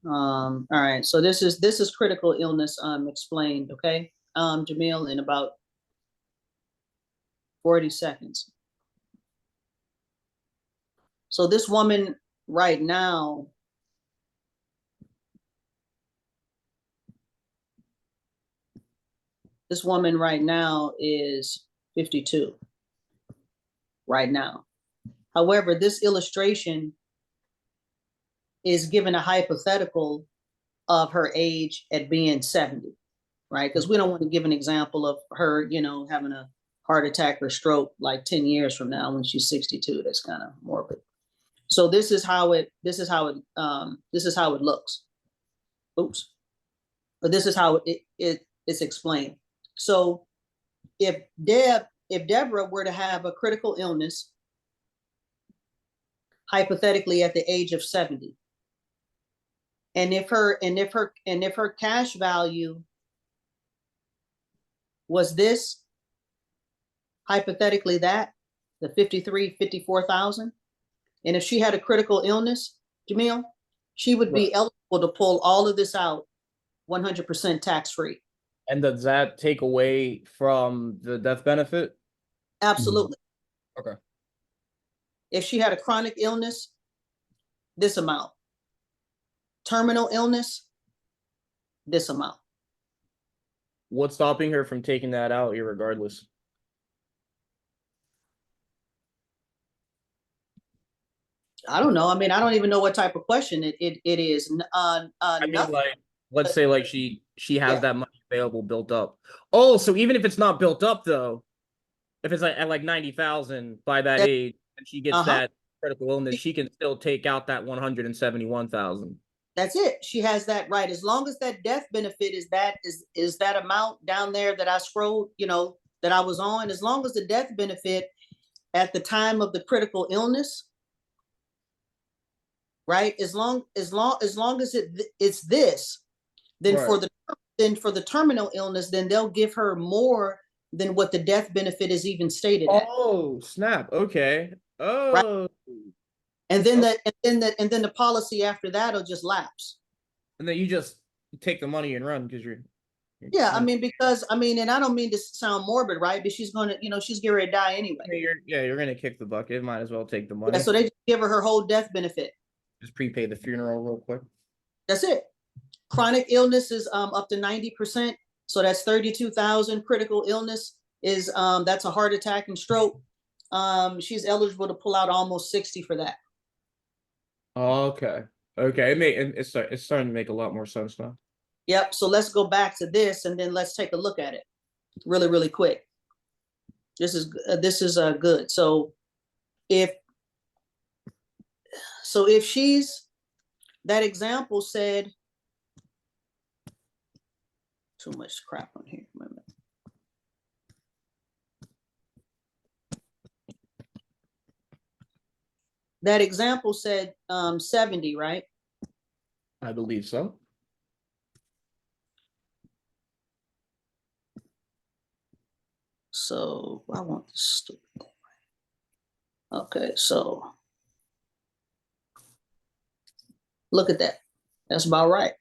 All right, so this is critical illness explained, okay? Jamil, in about 40 seconds. So this woman right now, is 52 right now. However, this illustration is given a hypothetical of her age at being 70, right? Because we don't want to give an example of her, having a heart attack or stroke like 10 years from now when she's 62. That's kind of morbid. So this is how it looks. Oops. But this is how it's explained. So if Deborah were to have a critical illness, hypothetically at the age of 70, and if her cash value was this, hypothetically the 54,000, and if she had a critical illness, Jamil, she would be eligible to pull all of this out 100% tax-free. And does that take away from the death benefit? Absolutely. Okay. If she had a chronic illness, this amount. Terminal illness, this amount. What's stopping her from taking that out irregardless? I don't know. I mean, I don't even know what type of question it is. I mean, Nothing. like, let's say like she has that money available built up. Oh, so even if it's not built up though, if it's like at like 90,000 by that age and she gets that critical illness, she can still take out that 171,000. That's it. She has that right. As long as that death benefit is that amount down there that I scrolled, that I was on, as long as the death benefit at the time of the critical illness, right? As long as it's this, then for the terminal illness, then they'll give her more than what the death benefit is even stated at. Oh, snap. Okay. Right. Oh. And then the policy after that will just lapse. And then you just take the money and run because you're Yeah, I mean, because I mean, and I don't mean to sound morbid, right? But she's gonna, she's getting ready to die anyway. you're gonna kick the bucket. Might as well take the money. Yeah, so they just give her whole death benefit. Just prepay the funeral real quick. That's it. Chronic illness is up to 90%. So that's 32,000. Critical illness is that's a heart attack and stroke. She's eligible to pull out almost 60 for that. Okay. Okay. It's starting to make a lot more sense now. Yep. So let's go back to this and then let's take a look at it really, really quick. This is good. So if she's, that example said, too much crap on here. Wait a minute. That example said 70, right? I believe so. So I want this stupid thing. Okay, so look at that. That's about right.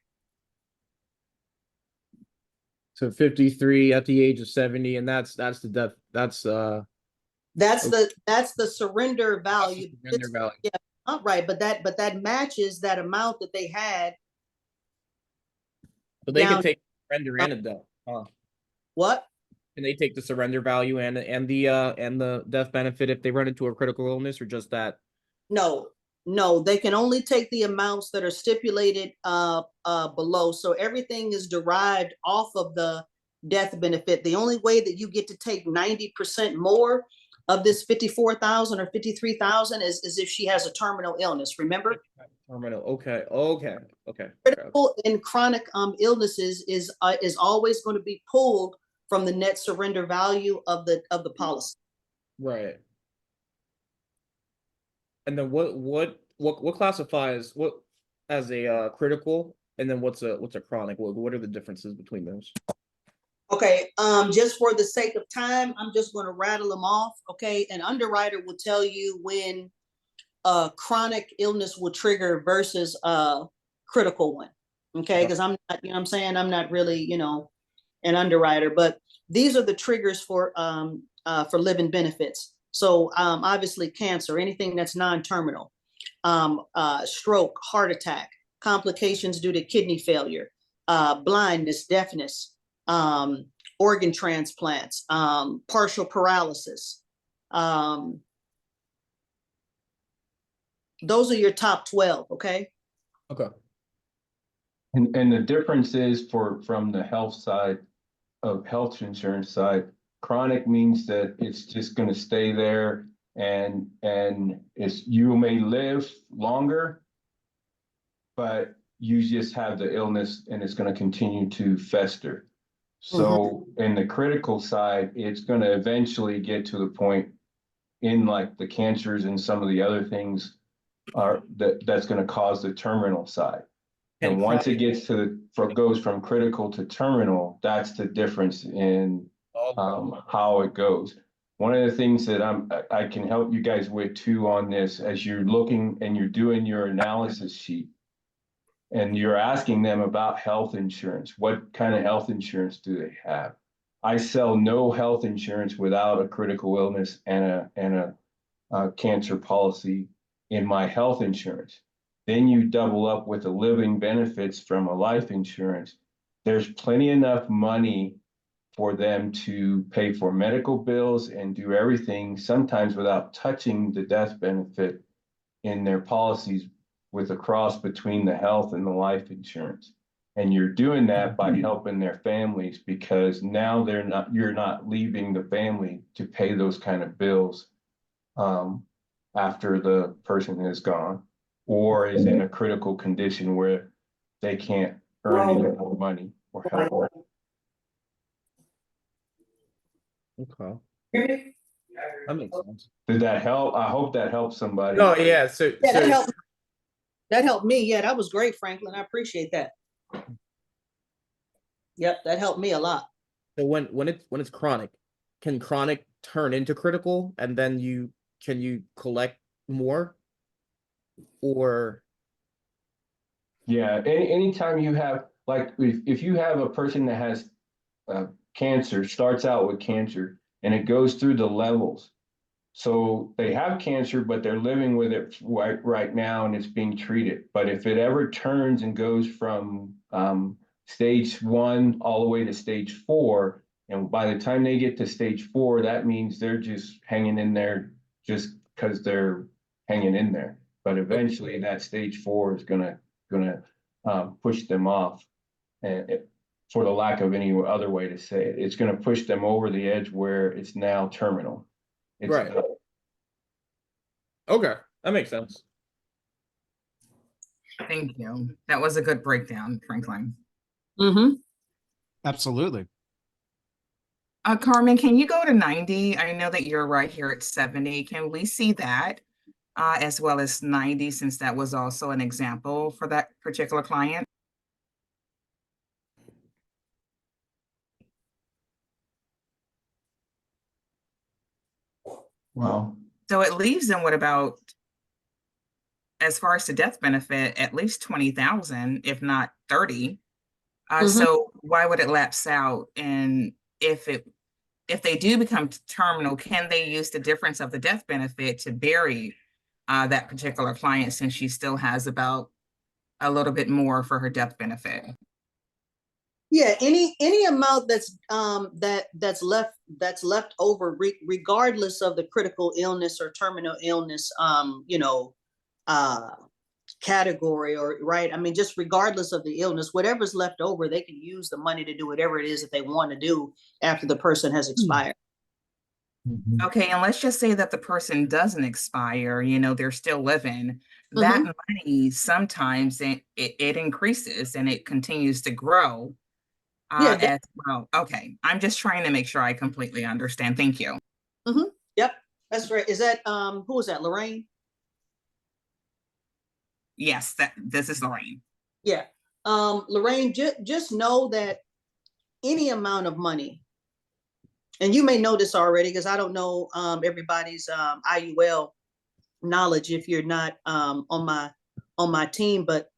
So 53 at the age of 70, and that's the death. That's the surrender value. surrender value. Yeah, not right, but that matches that amount that they had. But they Now, can take surrender and a death. What? Can they take the surrender value and the death benefit if they run into a critical illness, or just that? No, they can only take the amounts that are stipulated below. So everything is derived off of the death benefit. The only way that you get to take 90% more of this 54,000 or 53,000 is if she has a terminal illness. Remember? Terminal. Okay. Critical and chronic illnesses is always going to be pulled from the net surrender value of the policy. Right. And then what classifies what as a critical, and then what's a chronic? What are the differences between those? Okay, just for the sake of time, I'm just going to rattle them off. Okay, an underwriter will tell you when chronic illness will trigger versus a critical one. Okay, because I'm not, I'm saying I'm not really, an underwriter, but these are the triggers for living benefits. So obviously cancer, anything that's non-terminal, stroke, heart attack, complications due to kidney failure, blindness, deafness, organ transplants, partial paralysis. Those are your top 12, okay? Okay. And the difference is from the health side of health insurance side, chronic means that it's just going to stay there, and you may live longer, but you just have the illness and it's going to continue to fester. So in the critical side, it's going to eventually get to the point in like the cancers and some of the other things that's going to cause the terminal side. And once it gets goes from critical to terminal, that's the difference in how it goes. One of the things that I can help you guys with too on this, as you're looking and you're doing your analysis sheet, and you're asking them about health insurance, what kind of health insurance do they have? I sell no health insurance without a critical illness and a cancer policy in my health insurance. Then you double up with the living benefits from a life insurance. There's plenty enough money for them to pay for medical bills and do everything, sometimes without touching the death benefit in their policies, with a cross between the health and the life insurance. And you're doing that by helping their families, because now you're not leaving the family to pay those kind of bills after the person is gone, or is in a critical condition where they can't earn any more money or help. Okay. That makes sense. Did that help? I hope that helps somebody. No, yeah. So that helped me. Yeah, that was great, Franklin. I appreciate that. Yep, that helped me a lot. when it's chronic, can chronic turn into critical, and then can you collect more, or Yeah, anytime you have, like, if you have a person that has cancer, starts out with cancer, and it goes through the levels. So they have cancer, but they're living with it right now, and it's being treated. But if it ever turns and goes from stage 1 all the way to stage 4, and by the time they get to stage 4, that means they're just hanging in there just because they're hanging in there. But eventually, that stage 4 is gonna push them off, and for the lack of any other way to say it, it's going to push them over the edge where it's now terminal. It's right? Okay, that makes sense. Thank you. That was a good breakdown, Franklin. Mm-hmm. Absolutely. Carmen, can you go to 90? I know that you're right here at 70. Can we see that as well as 90, since that was also an example for that particular client? Wow. So it leaves them with about, as far as the death benefit, at least 20,000, if not 30. So why would it lapse out? And if they do become terminal, can they use the difference of the death benefit to bury that particular client, since she still has about a little bit more for her death benefit? Yeah, any amount that's left over, regardless of the critical illness or terminal illness, category, or right. I mean, just regardless of the illness, whatever's left over, they can use the money to do whatever it is that they want to do after the person has expired. Okay, and let's just say that the person doesn't expire, they're still living. That money, sometimes it increases and it continues to grow Yeah. as well. Okay, I'm just trying to make sure I completely understand. Thank you. Yep, that's right. Is that who was that? Lorraine? Yes, this is Lorraine. Yeah. Lorraine, just know that any amount of money, and you may know this already because I don't know everybody's IUL knowledge if you're not on my team, but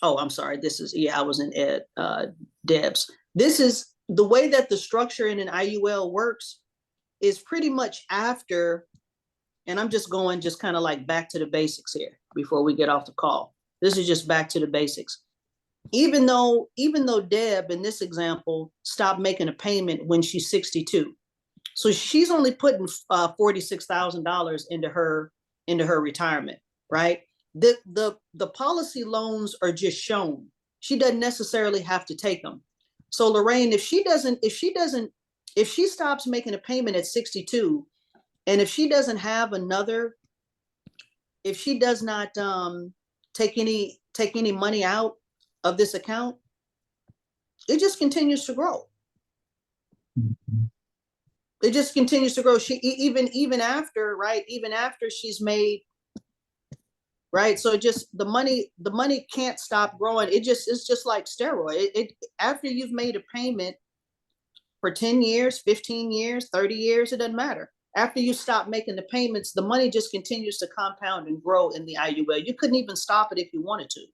oh, I'm sorry. This is, yeah, I was in Ed Debs. This is the way that the structure in an IUL works is pretty much after, and I'm just going just kind of like back to the basics here before we get off the call. This is just back to the basics. Even though Deb in this example stopped making a payment when she's 62, so she's only putting $46,000 into her retirement, right? The policy loans are just shown. She doesn't necessarily have to take them. So Lorraine, if she stops making a payment at 62, and if she does not take any money out of this account, it just continues to grow. It just continues to grow. She even after, right? Even after she's made, right? So just the money can't stop growing. It's just like steroid. It after you've made a payment for 10 years, 15 years, 30 years, it doesn't matter. After you stop making the payments, the money just continues to compound and grow in the IUL. You couldn't even stop it if you wanted to.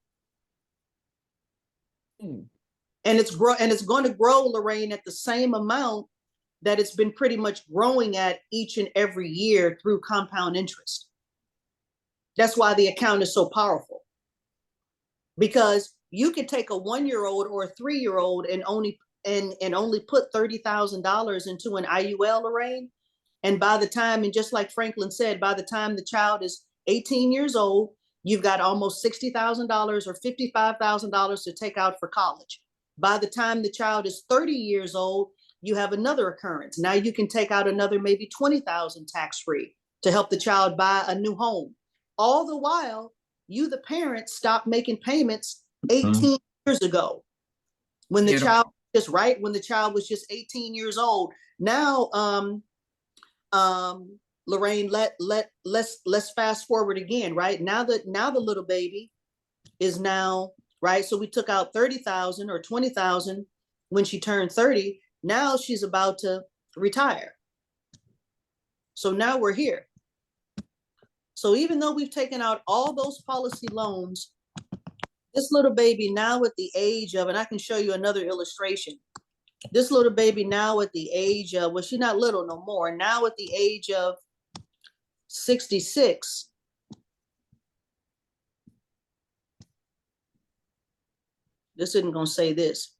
And it's going to grow, Lorraine, at the same amount that it's been pretty much growing at each and every year through compound interest. That's why the account is so powerful. Because you could take a 1-year-old or a 3-year-old and only put $30,000 into an IUL, Lorraine. And by the time, and just like Franklin said, by the time the child is 18 years old, you've got almost $60,000 or $55,000 to take out for college. By the time the child is 30 years old, you have another occurrence. Now you can take out another maybe $20,000 tax-free to help the child buy a new home. All the while, you, the parent, stopped making payments 18 years ago when the child was just 18 years old. Now, Lorraine, let's fast forward again, right? Now the little baby is now, right? So we took out 30,000 or 20,000 when she turned 30. Now she's about to retire. So now we're here. So even though we've taken out all those policy loans, this little baby now at the age of, and I can show you another illustration. This little baby now at the age of, well, she's not little no more. Now at the age of 66, this isn't gonna say this.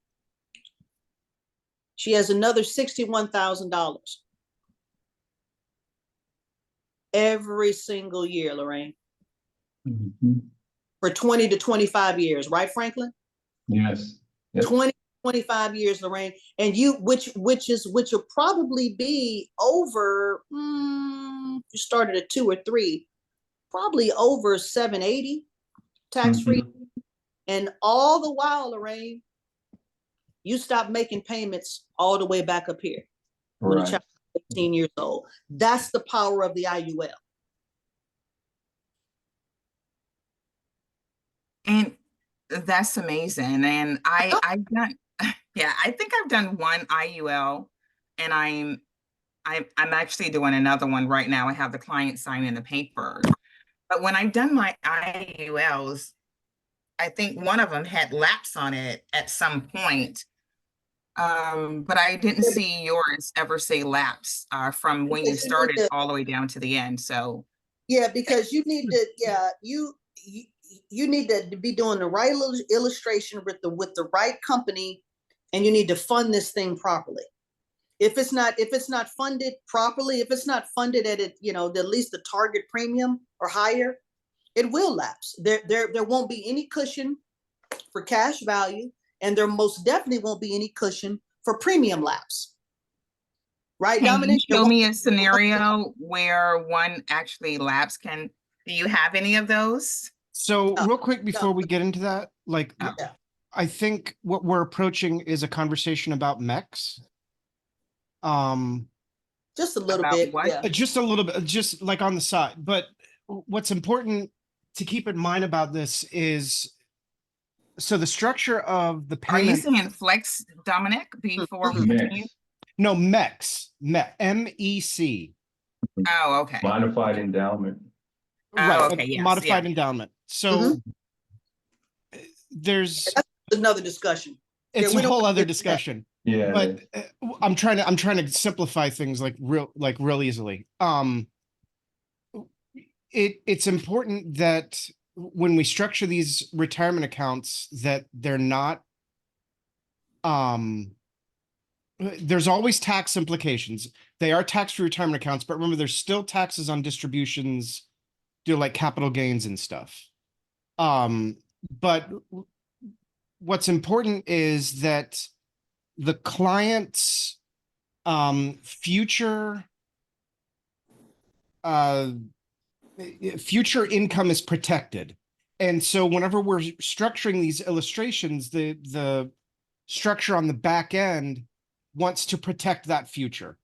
She has another $61,000 every single year, Lorraine, for 20 to 25 years, right, Franklin? Yes. Yep. 20, 25 years, Lorraine, and which will probably be over, you started at 2 or 3, probably over 780 tax-free. And all the while, Lorraine, you stop making payments all the way back up here. When a child is 18 years old. That's the power of the IUL. And that's amazing. And I've done, yeah, I think I've done one IUL, and I'm actually doing another one right now. I have the client signing the paper. But when I've done my IULs, I think one of them had lapse on it at some point. But I didn't see yours ever say lapse from when you started all the way down to the end. So yeah, because you need to, you need to be doing the right illustration with the right company, and you need to fund this thing properly. If it's not funded properly, if it's not funded at it, at least the target premium or higher, it will lapse. There won't be any cushion for cash value, and there most definitely won't be any cushion for premium lapse. Right, can Dominic? you show me a scenario where one actually lapsed? Do you have any of those? So real quick before we get into that, like, Yeah. I think what we're approaching is a conversation about mechs. Just a little About bit. what? Yeah. Just a little bit, just like on the side. But what's important to keep in mind about this is, so the structure of the Are you payment. saying flex, Dominic, before we continue? No, MECs, MEC. Oh, okay. Modified endowment. Right, Oh, okay, yes, modified yeah. endowment. So there's That's another discussion. it's we a don't whole wanna other get to that. discussion. Yeah. But I'm trying to simplify things like real easily. It's important that when we structure these retirement accounts that they're not, there's always tax implications. They are tax-free retirement accounts, but remember there's still taxes on distributions due to like capital gains and stuff. But what's important is that the client's future income is protected. And so whenever we're structuring these illustrations, the structure on the back end wants to protect that future,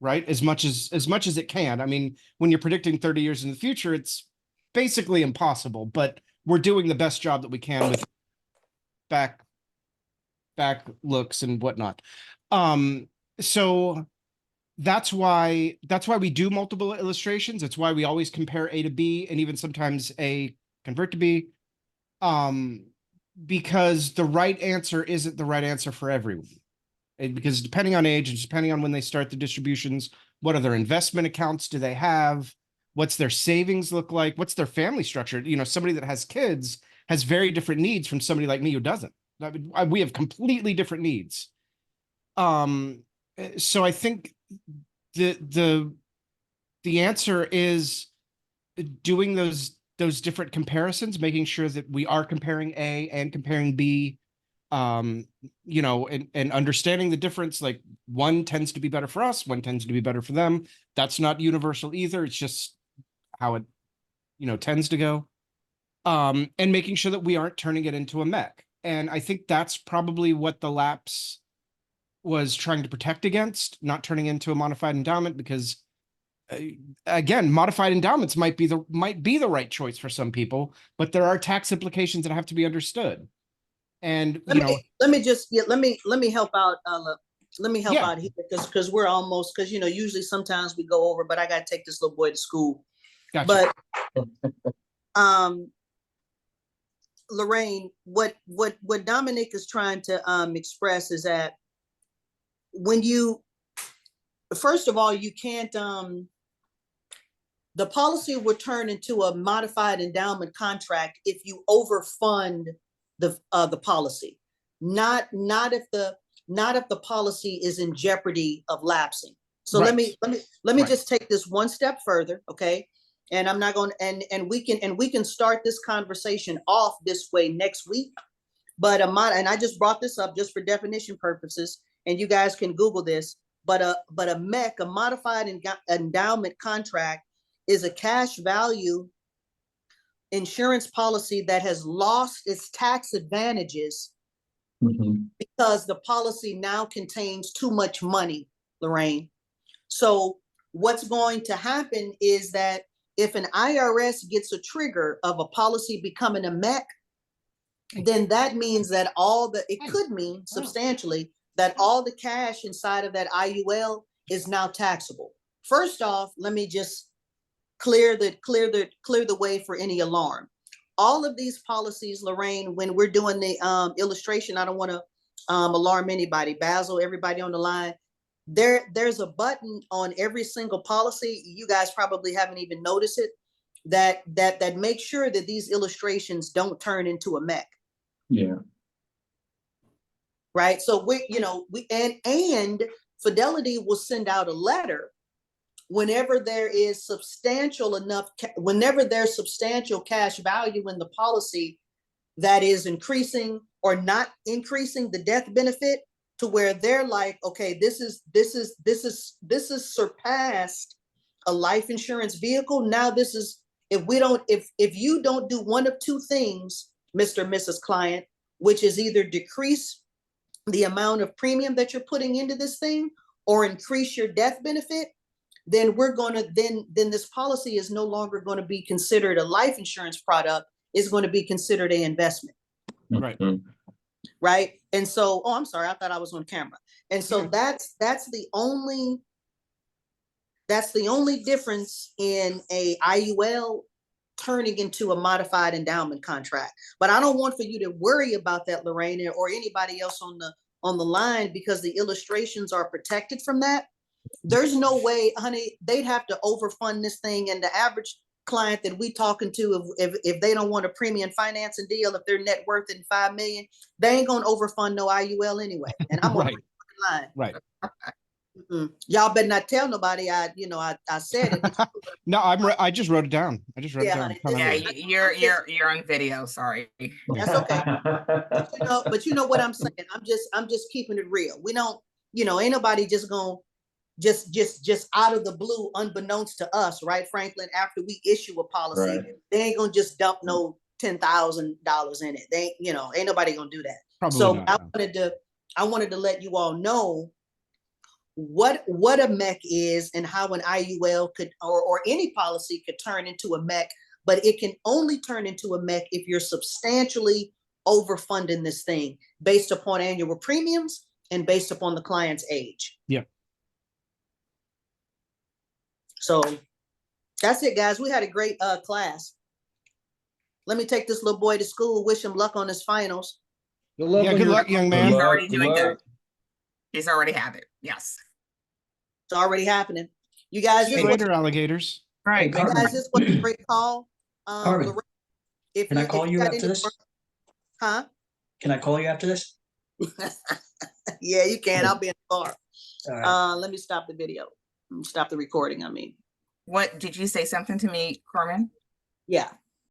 right? As much as it can. I mean, when you're predicting 30 years in the future, it's basically impossible, but we're doing the best job that we can with back looks and whatnot. So that's why we do multiple illustrations. It's why we always compare A to B and even sometimes A convert to B. Because the right answer isn't the right answer for everyone. Because depending on age and depending on when they start the distributions, what other investment accounts do they have? What's their savings look like? What's their family structure? Somebody that has kids has very different needs from somebody like me who doesn't. We have completely different needs. So I think the answer is doing those different comparisons, making sure that we are comparing A and comparing B, and understanding the difference. Like one tends to be better for us, one tends to be better for them. That's not universal either. It's just how it, tends to go. And making sure that we aren't turning it into a mech. And I think that's probably what the lapse was trying to protect against, not turning into a modified endowment, because again, modified endowments might be the right choice for some people, but there are tax implications that have to be understood. And let me help out let me help Yeah. out here because we're almost, because usually sometimes we go over, but I gotta take this little boy to school. Gotcha. But Lorraine, what Dominic is trying to express is that when you, first of all, you can't the policy would turn into a modified endowment contract if you overfund the policy, not if the policy is in jeopardy of lapsing. So Right. let me Right. just take this one step further, okay? And I'm not going to, and we can start this conversation off this way next week. But and I just brought this up just for definition purposes, and you guys can Google this. But a MEC, a modified endowment contract, is a cash value insurance policy that has lost its tax advantages because the policy now contains too much money, Lorraine. So what's going to happen is that if an IRS gets a trigger of a policy becoming a MEC, then that means that it could mean substantially that all the cash inside of that IUL is now taxable. First off, let me just clear the way for any alarm. All of these policies, Lorraine, when we're doing the illustration, I don't want to alarm anybody, Basil, everybody on the line. There's a button on every single policy. You guys probably haven't even noticed it. That makes sure that these illustrations don't turn into a MEC. Yeah. Right. So and Fidelity will send out a letter whenever there's substantial cash value in the policy that is increasing or not increasing the death benefit, to where they're like, okay, this is surpassed a life insurance vehicle. Now this is, if you don't do one of two things, Mr. and Mrs. Client, which is either decrease the amount of premium that you're putting into this thing or increase your death benefit, then then this policy is no longer going to be considered a life insurance product. It's going to be considered an investment. Right. Right. And so, I'm sorry, I thought I was on camera. And so that's the only difference in a IUL turning into a modified endowment contract. But I don't want for you to worry about that, Lorraine, or anybody else on the line, because the illustrations are protected from that. There's no way, honey, they'd have to overfund this thing, and the average client that we talking to, if they don't want a premium financing deal, if their net worth in $5 million, they ain't gonna overfund no IUL anyway. And I'm Right. on the line. Right. Y'all better not tell nobody I said it. No, I just wrote it down. I just wrote it down. Honey, Yeah, you're on video. Sorry. that's okay. But you know what I'm saying. I'm just keeping it real. We don't, ain't nobody just gonna just out of the blue, unbeknownst to us, right, Franklin? After we issue a policy, Right. They ain't gonna just dump no $10,000 in it. They, ain't nobody gonna do that. Probably So not, no. I wanted to let you all know what a MEC is and how an IUL could, or any policy could turn into a MEC, but it can only turn into a MEC if you're substantially overfunding this thing based upon annual premiums and based upon the client's age. Yeah. So that's it, guys. We had a great class. Let me take this little boy to school. Wish him luck on his finals. Good luck. Yeah, good luck, young man. He's already doing good. He's already have it. Yes. It's already happening. You guys, See you later, alligators. Right. you guys, this was a great call. Carmen, If can I call you after this? Huh? Can I call you after this? Yeah, you can. I'll be in the car. All right. Let me stop the video. Stop the recording, I mean. What did you say something to me, Carmen? Yeah.